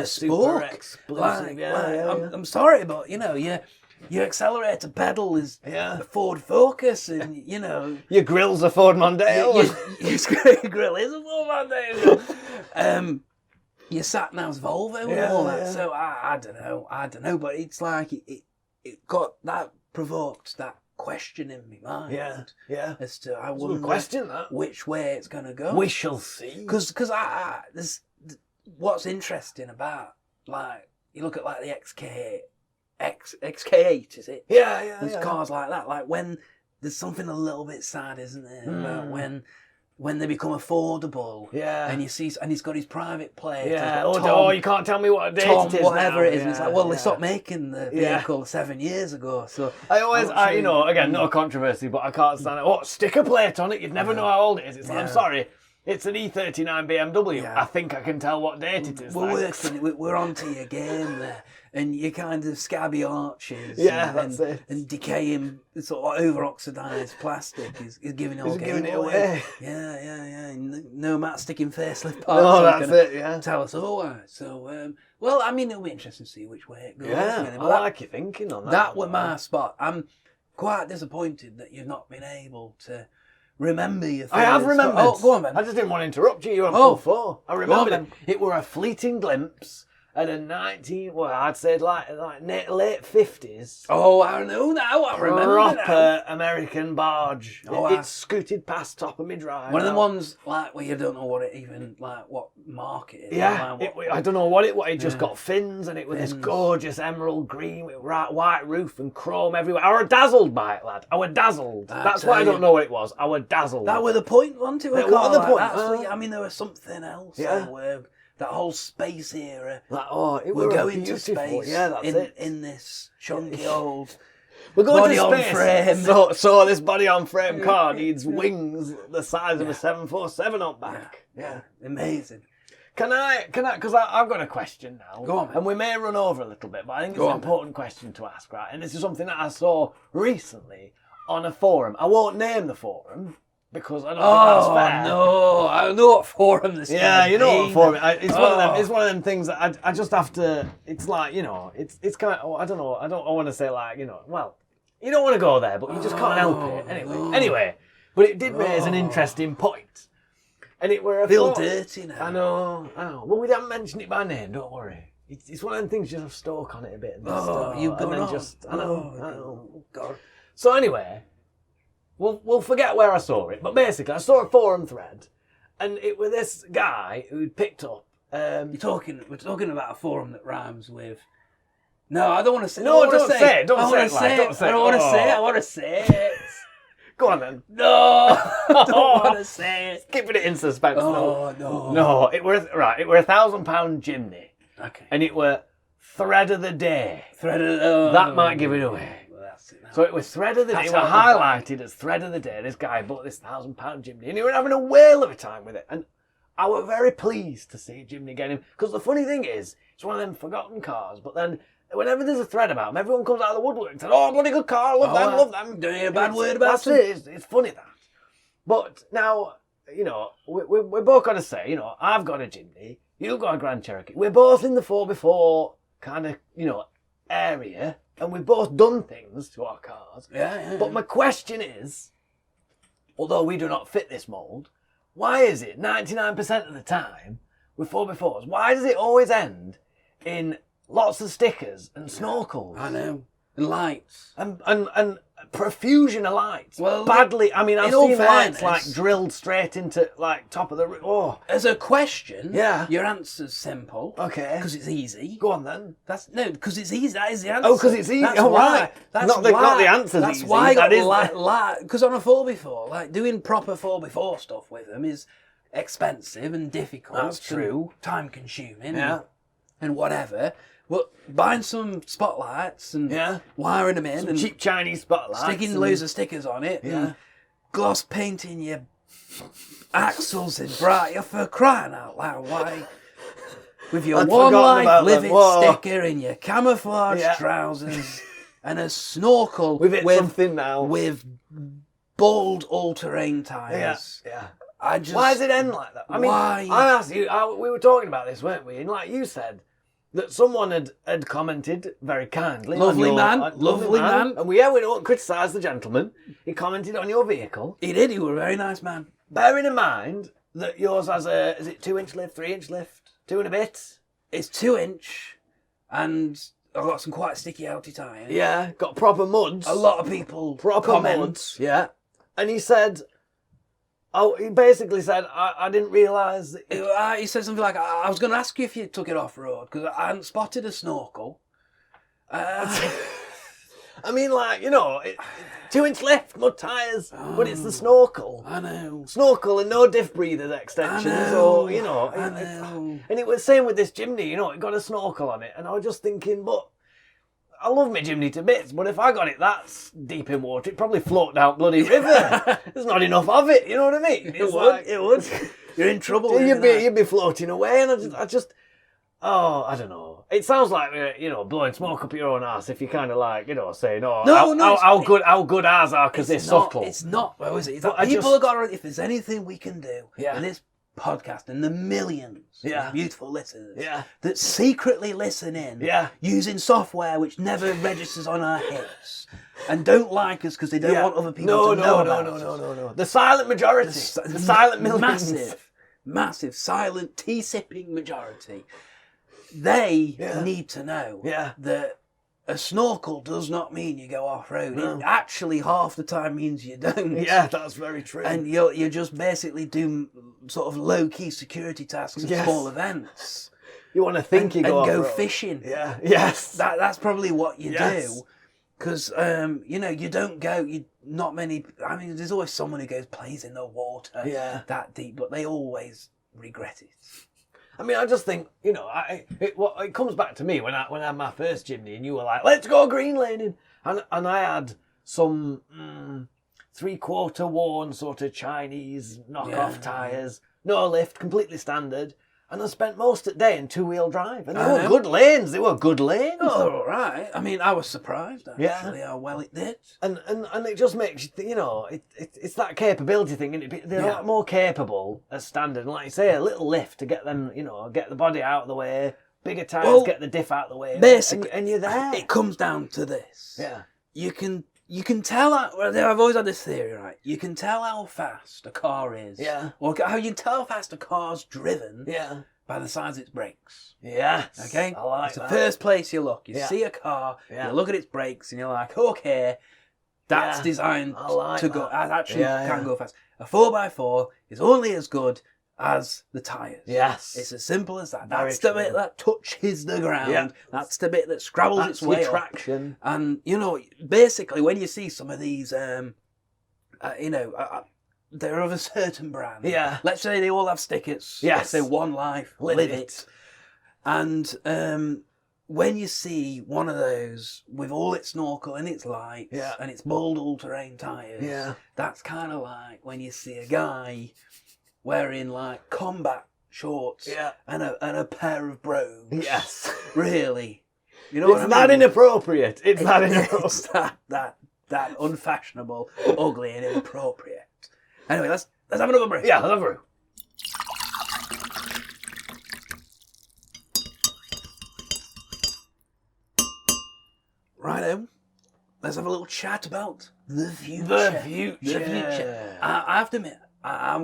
super bespoke? exclusive. I'm sorry, but your accelerator pedal is a Ford Focus, and Your grill's a Ford Mondeo. your grill is a Ford Mondeo. Your sat nav's Volvo and all that. So I don't know, but it's like it provoked that question in my mind. As to I wonder question that. which way it's going to go. We shall see. Because there's what's interesting about, like, you look at like the XK8, is it? Yeah. There's cars like that. Like when there's something a little bit sad, isn't there, about when they become affordable. Yeah. And you see, and he's got his private plate. Yeah. He's got Oh, you can't tell me what date Tom, it is whatever now. it is. And it's like, well, they stopped making the Yeah. vehicle 7 years ago. So again, no controversy, but I can't stand it. Oh, stick a plate on it. You'd never know how old it is. It's like, I'm sorry. It's an E39 BMW. Yeah. I think I can tell what date it is. We're thanks. working. We're onto your game there, and you kind of scabby arches. Yeah, and, that's it. And decaying, sort of over oxidised plastic is giving it all giving game it away. Yeah. No Matt sticking facelift parts. No, on that's gonna it. Yeah. Tell us otherwise. So, well, I mean, it'll be interesting to see which way it goes. Yeah. really. I But like your thinking on that. that was my spot. I'm quite disappointed that you've not been able to remember your. I have remembered. Oh, go on, man. I just didn't want to interrupt you. You're on Oh. full 4. I remembered it. It were a fleeting glimpse at a I'd say like late 50s. Oh, I know now. I remember now. Proper American barge. Oh, It scooted past top of my drive. One of the ones like where you don't know what it even what mark it is. Yeah, Like, I don't know what it just got fins, and it was this Fins. gorgeous emerald green with white roof and chrome everywhere. I were dazzled by it, lad. I were dazzled. That's why I don't know what it was. I were dazzled. that were the point, wasn't it? That were the point. I mean, there was something else. Yeah. Where that whole space era. It We're were going to beautiful. space. Yeah, that's it. In this chunky old. We're going body to on space. frame. So this body on frame car needs wings the size of a 747 on back. Yeah. Amazing. Can I, because I've got a question now. Go on, man. And we may run over a little bit, but I think it's Go an on, important question to ask, right? And this is something that I saw recently on a forum. I won't name the forum because I don't think that's fair. No, I know what forum this is. Yeah, you know what forum. It's one of them. Oh. It's one of them things that I just have to. It's like, it's kind of. I don't know. I want to say like, well, you don't want to go there, but you just can't help it. Anyway, but it did raise an interesting point. And it were a Feel dirty now. I know. Well, we haven't mentioned it by name. Don't worry. It's one of them things you just have to stalk on it a bit. And You've gone on. I know. Oh, God. So anyway, we'll forget where I saw it. But basically, I saw a forum thread, and it was this guy who'd picked up We're talking about a forum that rhymes with. No, I don't want to say. No, don't say it. Don't I say want it. to say it. I don't want to say it. I want to say it. Go on then. No, I don't want to say it. Keeping it in suspense. Oh no. No, it were £1,000 chimney. Okay. And it were thread of the day. Oh, That might give it away. Well, that's it now. So it was thread of the day. That's It was how- highlighted as thread of the day. This guy bought this £1,000 chimney, and he was having a whale of a time with it. And I was very pleased to see Jimny get him, because the funny thing is, it's one of them forgotten cars. But then, whenever there's a thread about him, everyone comes out of the woodwork and says, "Oh, bloody good car! Love them." Don't hear a bad word about That's them. it. It's funny that. But now, we're both got to say, I've got a Jimny, you've got a Grand Cherokee. We're both in the 4x4 kind of, area, and we've both done things to our cars. Yeah. But my question is, although we do not fit this mould, why is it 99% of the time with 4x4s, why does it always end in lots of stickers and snorkels? I know. And lights. And profusion of lights. Well, badly. I mean, I've in all seen lights fairness- like drilled straight into like top of the. Oh, As a question, Yeah. your answer's simple. okay. Because it's easy. Go on then. Because it's easy. That is the answer. Oh, 'cause it's easy. That's Oh, why. right. That's Not the answer's That's easy. why I got That is because on a 4x4, like doing proper 4x4 stuff with them is expensive and difficult. That's true. And time consuming. Yeah. And whatever. But buying some spotlights and Yeah. wiring them in Some and cheap Chinese spotlights. sticking and- loads of stickers on it. Yeah. And gloss painting your axles in bright. You're for crying out loud. Why? With your I'd one forgotten life about live them. it Whoa. sticker and your camouflage Yeah. trousers and a snorkel With it something now. with bold all-terrain tyres. Yeah. I just Why does it end like that? I mean, Why? I asked you. We were talking about this, weren't we? And like you said, that someone had commented very kindly. Lovely on man, your, lovely man. And we don't criticise the gentleman. He commented on your vehicle, He did. He was a very nice man. bearing in mind that yours has is it 2-inch lift, 3-inch lift, 2 and a bit. It's 2-inch, and I've got some quite sticky, outy tyres. Yeah, got proper muds. A lot of people proper comment. muds. Yeah, and he said, he basically said, I didn't realise that. He said something like, I was going to ask you if you took it off road because I hadn't spotted a snorkel. I mean, 2-inch lift, mud tyres, but it's the snorkel. I know. Snorkel and no diff breathers extensions, I know. or I know. And it was same with this chimney. It got a snorkel on it, and I was just thinking, but I love my chimney to bits, but if I got it that's deep in water, it'd probably float down bloody river. There's not enough of it. You know what I mean? It would. You're in trouble. You'd be floating away, and I just. Oh, I don't know. It sounds like blowing smoke up your own ass if you kind of saying, how good ours are because they're subtle. It's not. Well, is it? It's But like people have got to. If there's anything we can do Yeah. in this podcast and the millions Yeah. of beautiful listeners Yeah. that secretly listen in Yeah. using software which never registers on our hits and don't like us because they don't want other people to know about us. No. The silent majority. The silent millions. Massive, silent, tea-sipping majority. They Yeah. need to know Yeah. that a snorkel does not mean you go off-road. No. It actually half the time means you don't. Yeah, that's very true. And you just basically do sort of low-key security tasks at Yes. small events. you want to think you and go go off-road. fishing. Yeah. Yes. That's probably what you Yes. do. Because, you don't go, not many, I mean, there's always someone who plays in the water Yeah. that deep, but they always regret it. I mean, I just think, it comes back to me when I had my first chimney and you were like, let's go green laning. And I had some 3/4 worn sort of Chinese knockoff tyres, no lift, completely standard. And I spent most of the day in 2-wheel drive. And they were good lanes. They were good lanes. Oh, they're all right. I mean, I was surprised, actually, how well it did. And it just makes you, it's that capability thing, isn't it? They're a lot more capable as standard. And like you say, a little lift to get them, get the body out of the way, bigger tyres, get the diff out of the way. Basically, and you're there. It comes down to this. Yeah. You can tell, I've always had this theory, right? You can tell how fast a car is. Yeah. Or how you can tell how fast a car's driven Yeah. by the size of its brakes. Yes. Okay? I like It's that. the first place you look. You Yeah. see a car, Yeah. you look at its brakes, and you're like, okay, that's Yeah. designed I like to go. that. That actually Yeah, can yeah. go fast. A 4x4 is only as good as the tyres. Yes. It's as simple as that. Very That's the true. bit that touches the ground. Yeah. That's the bit that scrabbles That's its way your up. traction. And, basically when you see some of these, they're of a certain brand. Yeah. Let's say they all have stickers. Yes. Let's say One Life, Live It. And when you see one of those with all its snorkel and its lights and its bold all-terrain tyres, that's kind of like when you see a guy wearing like combat shorts and a pair of brogues. Yes. Really. You know what I mean? It's that inappropriate. It's that inappropriate. It's that unfashionable, ugly and inappropriate. Anyway, let's have another brew. Yeah, let's have a brew. Righto. Let's have a little chat about the future. The future. The future. I have to admit, I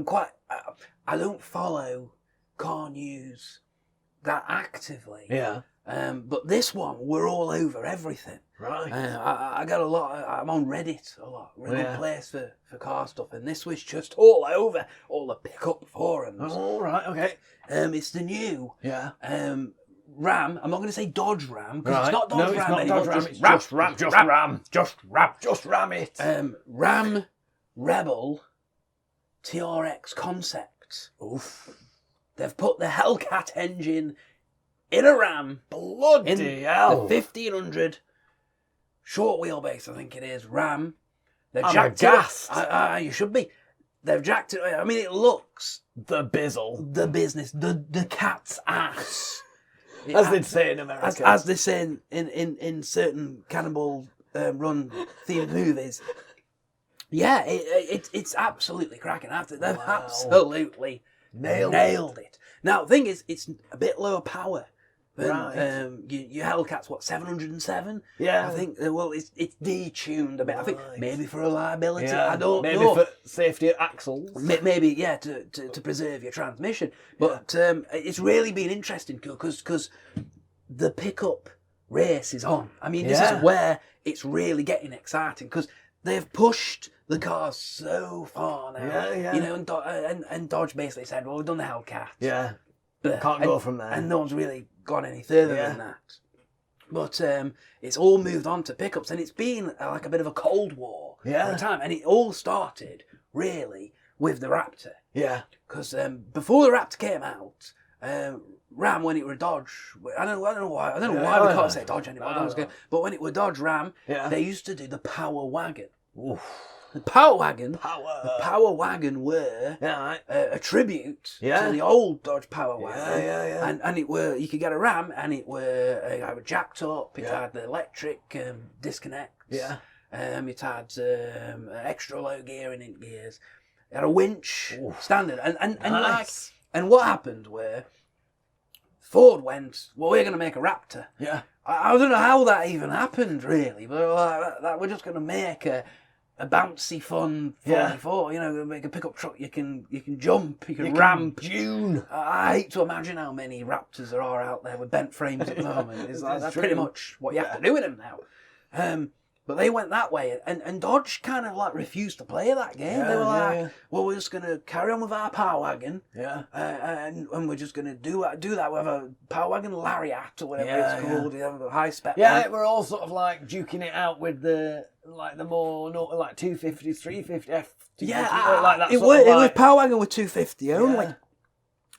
don't follow car news that actively. Yeah. But this one, we're all over everything. Right. I got a lot. I'm on Reddit a lot. Really good place for car stuff, and this was just all over all the pickup forums. All right. Okay. It's the new. Yeah. Ram. I'm not going to say Dodge Ram because it's not Dodge no, Ram it's not anymore. Dodge Ram. Just It's Ram. just Ram. Just Ram. Just Ram. Just Ram it. Ram Rebel TRX concept. Oof. They've put the Hellcat engine in a Ram. Bloody hell. The 1500 short wheelbase, I think it is, Ram. They've I'm jacked aghast. it. You should be. They've jacked it. I mean, it looks The bizzle. the business, the cat's ass. As they'd say in America. As they say in certain cannibal run themed movies. Yeah, it's absolutely cracking. They've absolutely nailed it. Now, the thing is, it's a bit lower power than your Hellcat's, 707? Yeah. I think, it's detuned a bit. I think maybe for reliability. Yeah, I don't maybe know. for safety axles. Maybe, to preserve your transmission. But it's really been interesting because the pickup race is on. I mean, this is where it's really getting exciting because they've pushed the cars so far now. Yeah. And Dodge basically said, well, we've done the Hellcat. Yeah. But, Can't go from there. And no one's really gone any further than that. But it's all moved on to pickups, and it's been like a bit of a Cold War at the time. And it all started, really, with the Raptor. Yeah. Because before the Raptor came out, Ram, when it were Dodge, I don't know why we can't say Dodge anymore. But when it were Dodge Ram, they used to do the Power Wagon. Oof. The Power Wagon were a tribute to the old Dodge Power Wagon. Yeah. And it were, you could get a Ram, and it were jacked up. It had the electric disconnects. Yeah. It had extra low gearing in gears. It had a winch standard. And Nice. and what happened were Ford went, well, we're going to make a Raptor. Yeah. I don't know how that even happened, really, but we're just going to make a bouncy, fun 44. Make a pickup truck. You can jump, you can ramp. June. I hate to imagine how many Raptors there are out there with bent frames at the moment. That's pretty much what you have to do with them now. But they went that way, and Dodge kind of like refused to play that game. They were like, well, we're just going to carry on with our Power Wagon, and we're just going to do that with a Power Wagon Lariat or whatever it's called, the high spec. Yeah, we're all sort of like duking it out with the more like 250s, 350 F. Like that. It was Power Wagon with 250 only. Yeah.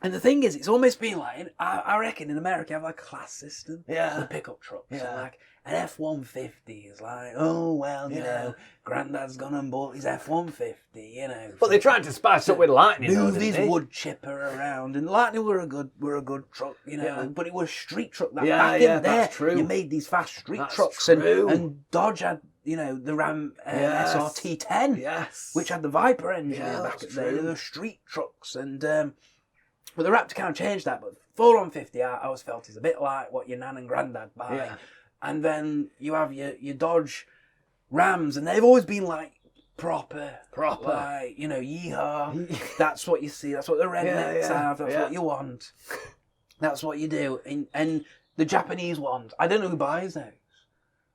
And the thing is, it's almost been like, I reckon in America you have like a class system for pickup trucks. Yeah. So like an F-150 is like, oh, well, you know, Grandad's gone and bought his F-150, you know. But they tried to spice up with Lightning, move his wood chipper around. And Lightning were a good truck, you know. Yeah. But it was a street truck. Back in there, that's true. You made these fast street That's trucks. true. And Dodge had, the Ram SRT-10, which had the Viper engine back at there. They were street trucks. And but the Raptor kind of changed that. But 450, I always felt is a bit like what your nan and granddad buy. Yeah. And then you have your Dodge Rams, and they've always been like proper, like, yeehaw. That's what you see. That's what the rednecks have. That's what you want. That's what you do. And the Japanese ones, I don't know who buys those.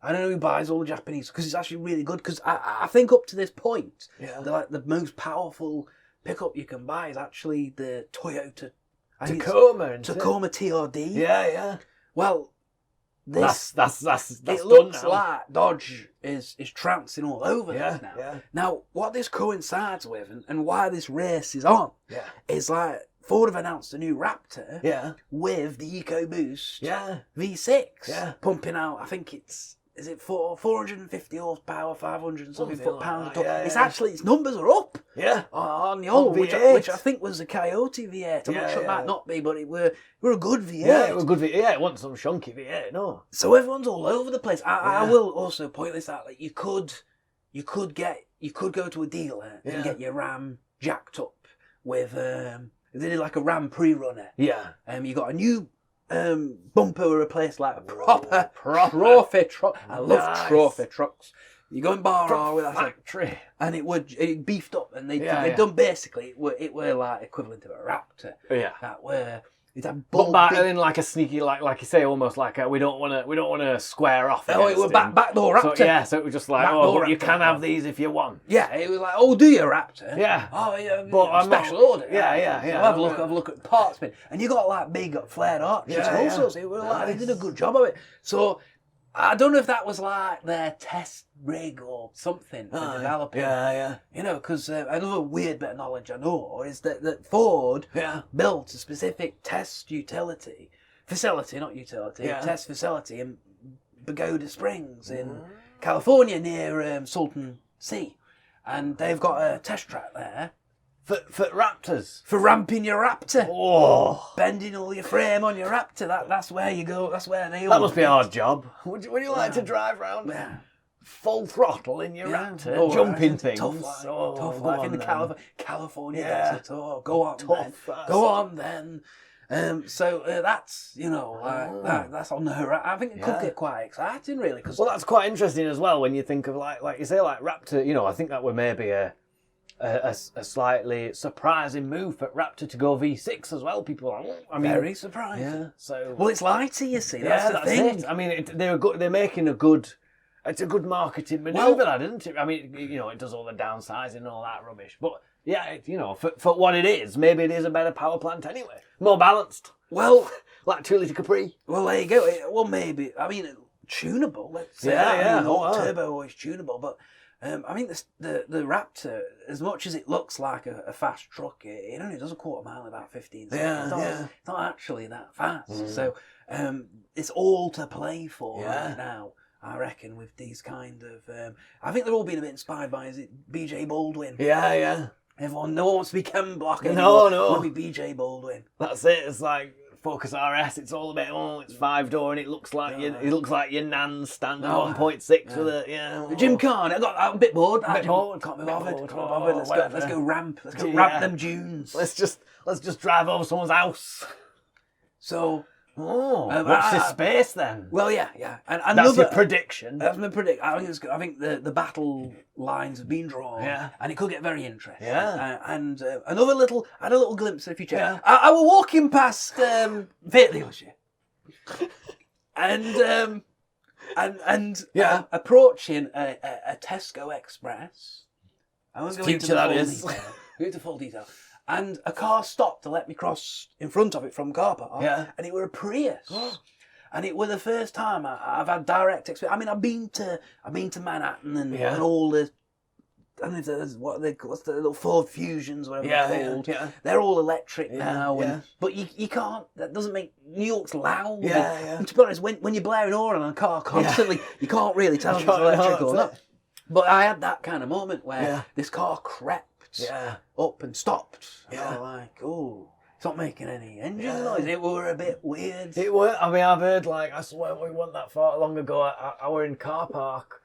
I don't know who buys all the Japanese, because it's actually really good. Because I think up to this point, they're like the most powerful pickup you can buy is actually the Toyota Tacoma. Tacoma TRD. Yeah. Well, this That's it done looks now. like Dodge is trouncing all over this now. Yeah. Now, what this coincides with, and why this race is on, is like Ford have announced a new Raptor with the EcoBoost V6 pumping out. I think it's 450 horsepower, 500 and something foot-pounds. It's actually, its numbers are up on the old, which I think was a Coyote V8. I'm not sure it might not be, but it were a good V8. Yeah, it was a good V8. Yeah, it wasn't some shonky V8, no. So everyone's all over the place. I will also point this out. Like you could go to a dealer and get your Ram jacked up with they did like a Ram pre-runner. Yeah. You got a new bumper replaced, like a proper trophy truck. I love trophy trucks. You go in bar with that factory, and it beefed up, and they done basically it were like equivalent to a Raptor. Yeah. That were. But back in like a sneaky, like you say, almost like we don't want to square off. Oh, it was backdoor Raptor. So it was just like, but you can have these if you want. Yeah, it was like, do you Raptor? Yeah. Oh, yeah, but special order. Yeah. So have a look at parts bin, and you got like big flared arches also. So it was like they did a good job of it. So I don't know if that was like their test rig or something for developing. Yeah. You know, because another weird bit of knowledge I know is that Ford built a specific test test facility in Pagoda Springs in California near Salton Sea. And they've got a test track there. For Raptors? For ramping your Raptor. Oh. Bending all your frame on your Raptor. That's where you go. That's where they all... That must be a hard job. Would you like to drive around full throttle in your Raptor? Jumping things? Tough life in the California desert. Oh, go on then. Go on then. So that's, that's on the horizon. I think it could get quite exciting, really. Well, that's quite interesting as well when you think of, like you say, like Raptor, I think that would maybe a slightly surprising move for Raptor to go V6 as well. People are, very surprised. Yeah. So well, it's lighter, you see. That's the thing. It. I mean, they're making a good. It's a good marketing manoeuvre, that isn't it? I mean, it does all the downsizing and all that rubbish, but yeah, for what it is, maybe it is a better power plant anyway, more balanced. Well, like 2-litre Capri. Well, there you go. Well, maybe. I mean, tunable. Let's say that. Turbo is tunable, but. I mean, the Raptor, as much as it looks like a fast truck, it only does a quarter mile in about 15 seconds. It's not actually that fast. So it's all to play for right now, I reckon, with these kind of... I think they're all being a bit inspired by, is it BJ Baldwin? Yeah. Everyone wants to be Ken Block anymore. No. Want to be BJ Baldwin. That's it. It's like... Focus RS, it's all a bit, it's 5-door and it looks like your nan's standard 1.6 with a, Jim Carn, I got a bit bored. Can't be bothered. Let's go ramp. Let's go ramp them dunes. Let's just drive over someone's house. So... watch this space then. Well, yeah. And that's your prediction. That's my prediction. I think the battle lines have been drawn. Yeah. And it could get very interesting. Yeah. And I had a little glimpse of the future. Yeah. I was walking past Vape dealership. and approaching a Tesco Express. I won't go into full detail. And a car stopped to let me cross in front of it from car park. Yeah. And it were a Prius. And it was the first time I've had direct experience. I mean, I've been to Manhattan and all the... I don't know what's the little Ford Fusions, whatever they're called. Yeah. They're all electric now. But you can't... That doesn't make... New York's loud. Yeah. And to be honest, when you're blaring horn on a car constantly, you can't really tell if it's electric or not. But I had that kind of moment where this car crept up and stopped. And I was like, it's not making any engine noise. It were a bit weird. It were. I mean, I've heard, I swear we went that far long ago. I were in car park,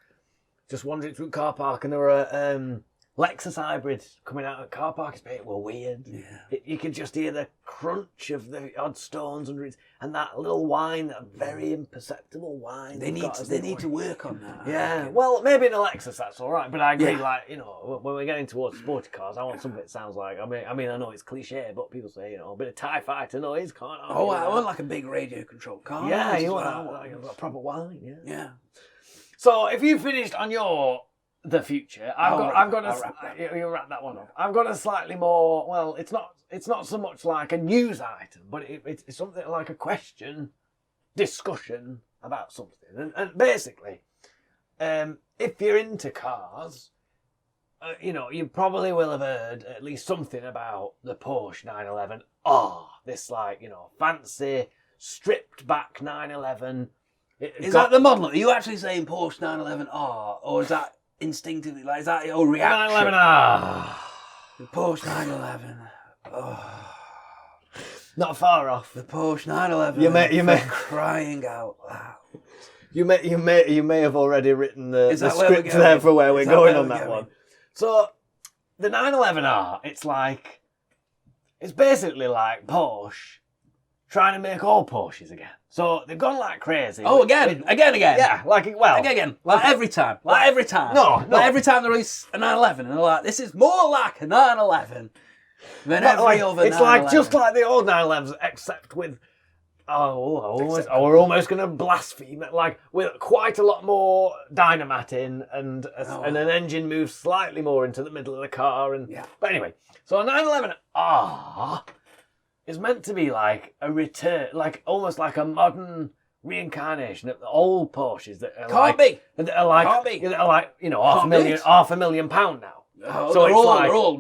just wandering through car park, and there were a Lexus hybrid coming out of the car park. It were weird. Yeah. You could just hear the crunch of the odd stones under it, and that little whine, that very imperceptible whine. They need to work on that. Yeah. Well, maybe in a Lexus that's all right, but I agree. When we're getting towards sporty cars, I want something that sounds like. I mean, I know it's cliche, but people say a bit of TIE Fighter noise, can't I? I want like a big radio controlled car. Yeah, you want a proper whine. Yeah. So, if you finished on your the future. I'll wrap You wrap that one up. I've got a slightly more. Well, it's not so much like a news item, but it's something like a question, discussion about something, and basically, if you're into cars, you probably will have heard at least something about the Porsche 911. This fancy stripped back 911. Is that the model? Are you actually saying Porsche 911R, or is that instinctively is that your reaction? 911R. The Porsche 911. Oh. Not far off. The Porsche 911. You may crying out loud. You may have already written the script there there for where we're going on that going? one. So the 911R, it's basically like Porsche trying to make all Porsches again. So they've gone like crazy. Oh, again. Yeah, again. Like every time. No. Like every time they release a 911, and they're like, this is more like a 911 than every other 911. It's like just like the old 911s, except with we're almost going to blaspheme. Like with quite a lot more dynamite in, and an engine moves slightly more into the middle of the car. But anyway, so a 911R is meant to be like a return, like almost like a modern reincarnation of the old Porsches that are Can't be half a million £1 now. Oh, so they're all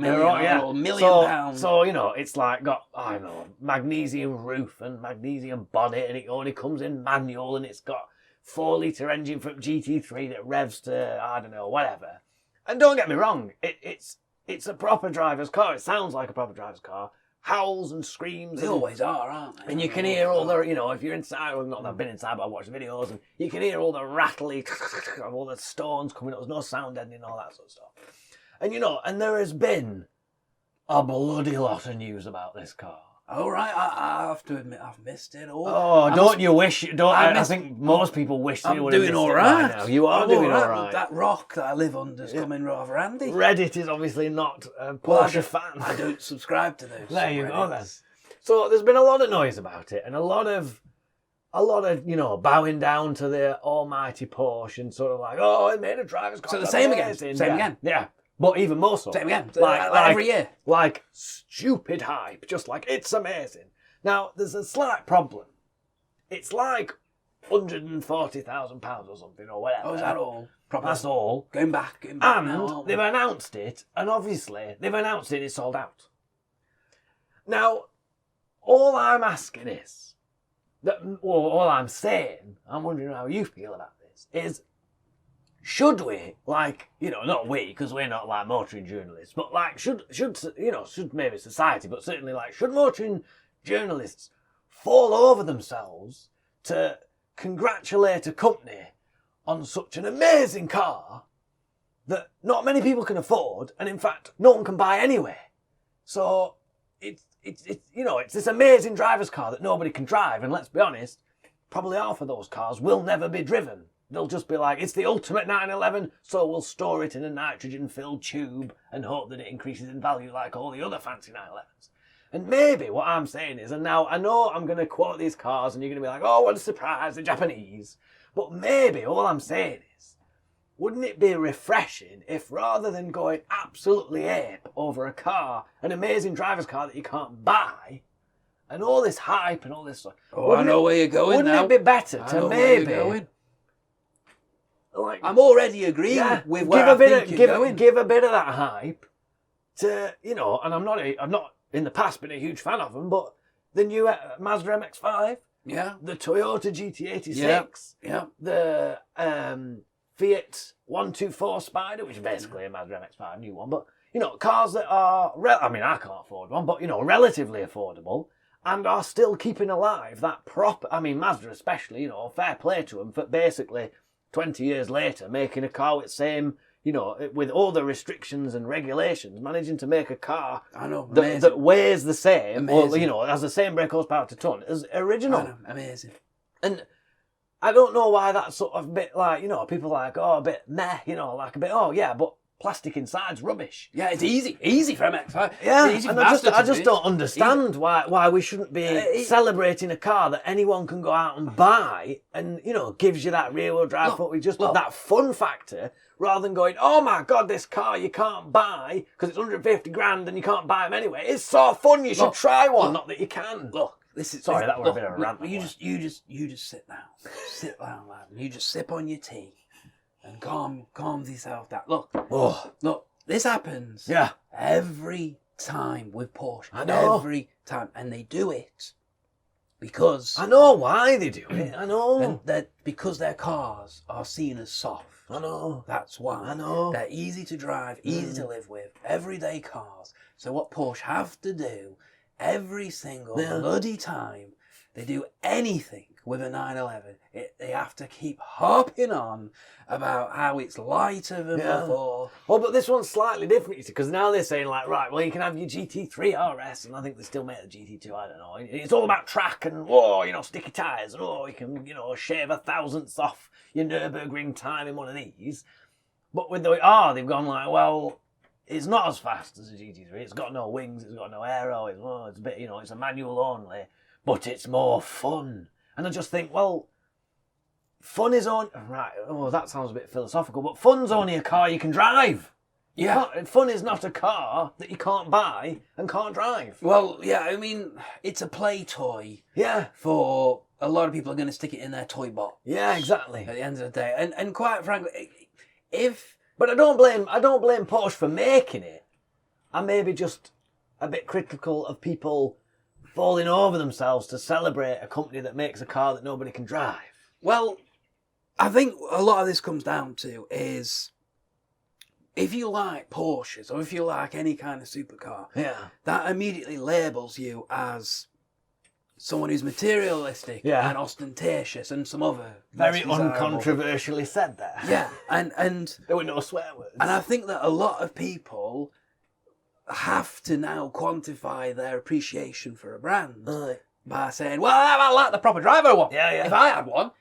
million pounds. So it's like got magnesium roof and magnesium bonnet, and it only comes in manual, and it's got 4-litre engine from GT3 that revs to whatever. And don't get me wrong, it's a proper driver's car. It sounds like a proper driver's car. Howls and screams. They always are, aren't they? And you can hear all the, if you're inside, well, not that I've been inside, but I've watched videos, and you can hear all the rattly of all the stones coming up. There's no sound ending, all that sort of stuff. And and there has been a bloody lot of news about this car. Oh, right, I have to admit, I've missed it all. I think most people wish they would have missed it by now. You are doing all right. That rock that I live under is coming rather handy. Reddit is obviously not a Porsche fan. I don't subscribe to those. There you go then. So there's been a lot of noise about it, and a lot of bowing down to the almighty Porsche, and sort of like, it made a driver's car. So the same again. Yeah. But even more so. Same again. Like every year. Like stupid hype. Just like, it's amazing. Now, there's a slight problem. It's like £140,000 or something, or whatever. Oh, is that all? Probably. That's all. Going back and now, they've announced it, and obviously they've announced it's sold out. Now, all I'm asking is, all I'm saying, I'm wondering how you feel about this, is should we, not we, because we're not like motoring journalists, but should maybe society, but certainly should motoring journalists fall over themselves to congratulate a company on such an amazing car that not many people can afford, and in fact, no one can buy anyway. So it's this amazing driver's car that nobody can drive, and let's be honest, probably half of those cars will never be driven. They'll just be like, it's the ultimate 911, so we'll store it in a nitrogen-filled tube and hope that it increases in value like all the other fancy 911s. And maybe what I'm saying is, and now I know I'm going to quote these cars and you're going to be like, oh, what a surprise, the Japanese. But maybe all I'm saying is, wouldn't it be refreshing if rather than going absolutely ape over a car, an amazing driver's car that you can't buy, and all this hype and all this stuff. Oh, I know where you're going now. Wouldn't it be better to maybe... I'm already agreeing with where I think you're going. Give a bit of that hype to, and I'm not in the past been a huge fan of them, but the new Mazda MX-5, the Toyota GT86, the Fiat 124 Spider, which is basically a Mazda MX-5 new one, but cars that are, I can't afford one, but relatively affordable, and are still keeping alive that Mazda especially, fair play to them for basically 20 years later, making a car with same, with all the restrictions and regulations, managing to make a car that weighs the same, or, has the same brake horsepower to ton as original. I know, amazing. And I don't know why that's sort of a bit people are like, a bit meh, a bit, but plastic inside's rubbish. Yeah, it's easy for MX-5. Yeah, It's easy and for Mazda I to just do. don't understand why we shouldn't be celebrating a car that anyone can go out and buy, and gives you that rear-wheel drive that fun factor, rather than going, oh my god, this car you can't buy because it's 150 grand and you can't buy them anyway. It's so fun, you should try one. Not that you can. Look, this is sorry, that was a bit of a rant. You just sit down, lad. And you just sip on your tea and calm yourself down. Look, this happens. Yeah. Every time with Porsche. I know. Every time, and they do it because I know why they do it. I know. Because their cars are seen as soft. I know. That's why. I know. They're easy to drive, easy to live with, everyday cars. So what Porsche have to do every single bloody time they do anything with a 911, they have to keep harping on about how it's lighter than before. Well, but this one's slightly different, you see, because now they're saying, like, right, well, you can have your GT3 RS, and I think they still make the GT2, I don't know. It's all about track and, sticky tyres, and, you can, shave 1,000ths off your Nürburgring time in one of these. But with the R, they've gone like, well, it's not as fast as a GT3. It's got no wings, it's got no aero, it's a bit, it's a manual only, but it's more fun. And I just think, well, fun is on... Right, that sounds a bit philosophical, but fun's only a car you can drive. Yeah. Fun is not a car that you can't buy and can't drive. Well, yeah, I mean, it's a play toy. Yeah. For a lot of people are going to stick it in their toy box. Yeah, exactly. At the end of the day. And quite frankly, But I don't blame Porsche for making it. I'm maybe just a bit critical of people falling over themselves to celebrate a company that makes a car that nobody can drive. Well, I think a lot of this comes down to is if you like Porsches or if you like any kind of supercar, that immediately labels you as someone who's materialistic and ostentatious and some other very uncontroversially said there. Yeah, and there were no swear words. And I think that a lot of people have to now quantify their appreciation for a brand by saying, well, I like the proper driver one. Yeah. If I had one,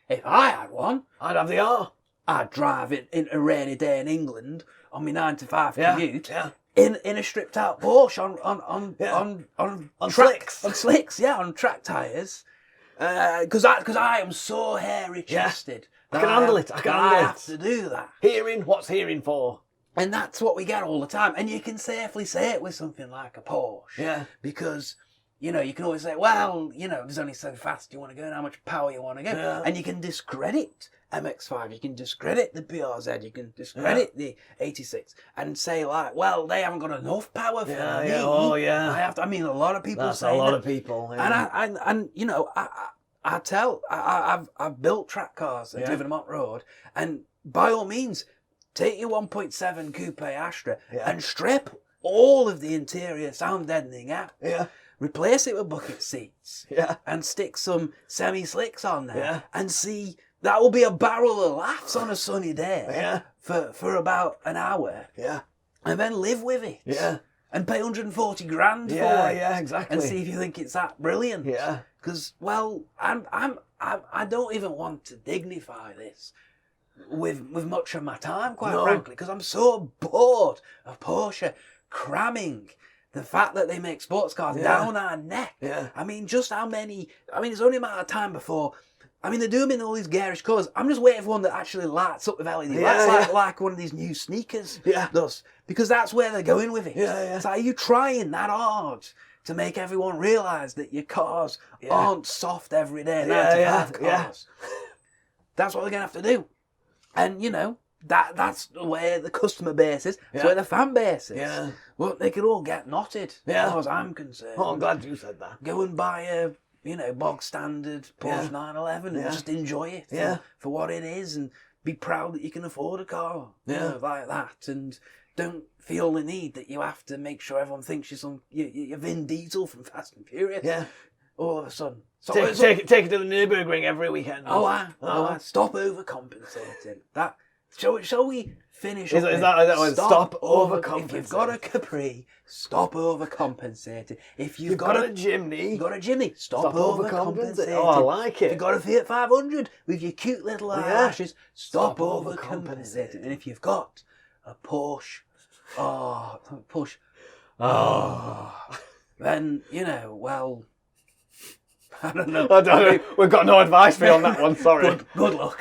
I'd have the R. I'd drive it in a rainy day in England on my 9 to 5 commute. Yeah. In a stripped out Porsche on slicks. On slicks, on track tyres. Because I am so hairy chested. I can handle it. I have to do that. What's hearing for? And that's what we get all the time. And you can safely say it with something like a Porsche. Yeah. Because, you can always say, well, there's only so fast you want to go and how much power you want to go. Yeah. And you can discredit MX-5, you can discredit the BRZ, you can discredit the 86 and say like, well, they haven't got enough power for me. A lot of people say that. That's a lot of people. Yeah. And I've built track cars and driven them on road, and by all means, take your 1.7 coupe Astra and strip all of the interior sound deadening out. Yeah. Replace it with bucket seats. Yeah. And stick some semi-slicks on there. Yeah. And see, that will be a barrel of laughs on a sunny day. Yeah. For about an hour. Yeah. And then live with it. Yeah. And pay 140 grand for it. Yeah, exactly. And see if you think it's that brilliant. Yeah. Because, well, I don't even want to dignify this with much of my time, quite frankly, because I'm so bored of Porsche cramming the fact that they make sports cars down our neck. Yeah. I mean, just how many... it's only a matter of time before... they do them in all these garish colours. I'm just waiting for one that actually lights up with LED lights, like one of these new sneakers does. Because that's where they're going with it. Yeah. So are you trying that hard to make everyone realise that your cars aren't soft every day 9 to 5 cars? That's what they're going to have to do. And, that's where the customer base is. That's where the fan base is. Yeah. Well, they could all get knotted, as far as I'm concerned. Oh, I'm glad you said that. Go and buy a bog standard Porsche 911 and just enjoy it for what it is, and be proud that you can afford a car like that, and don't feel the need that you have to make sure everyone thinks you're Vin Diesel from Fast and Furious. Yeah. All of a sudden. Take it to the Nürburgring every weekend. Stop overcompensating. Shall we finish? Is that what stop overcompensating? If you've got a Capri, stop overcompensating. If you've got a Jimny, stop overcompensating. Oh, I like it. If you've got a Fiat 500 with your cute little eyelashes, stop overcompensating. And if you've got a Porsche, Porsche, then, well, I don't know. I don't know. We've got no advice for you on that one, sorry. Good luck.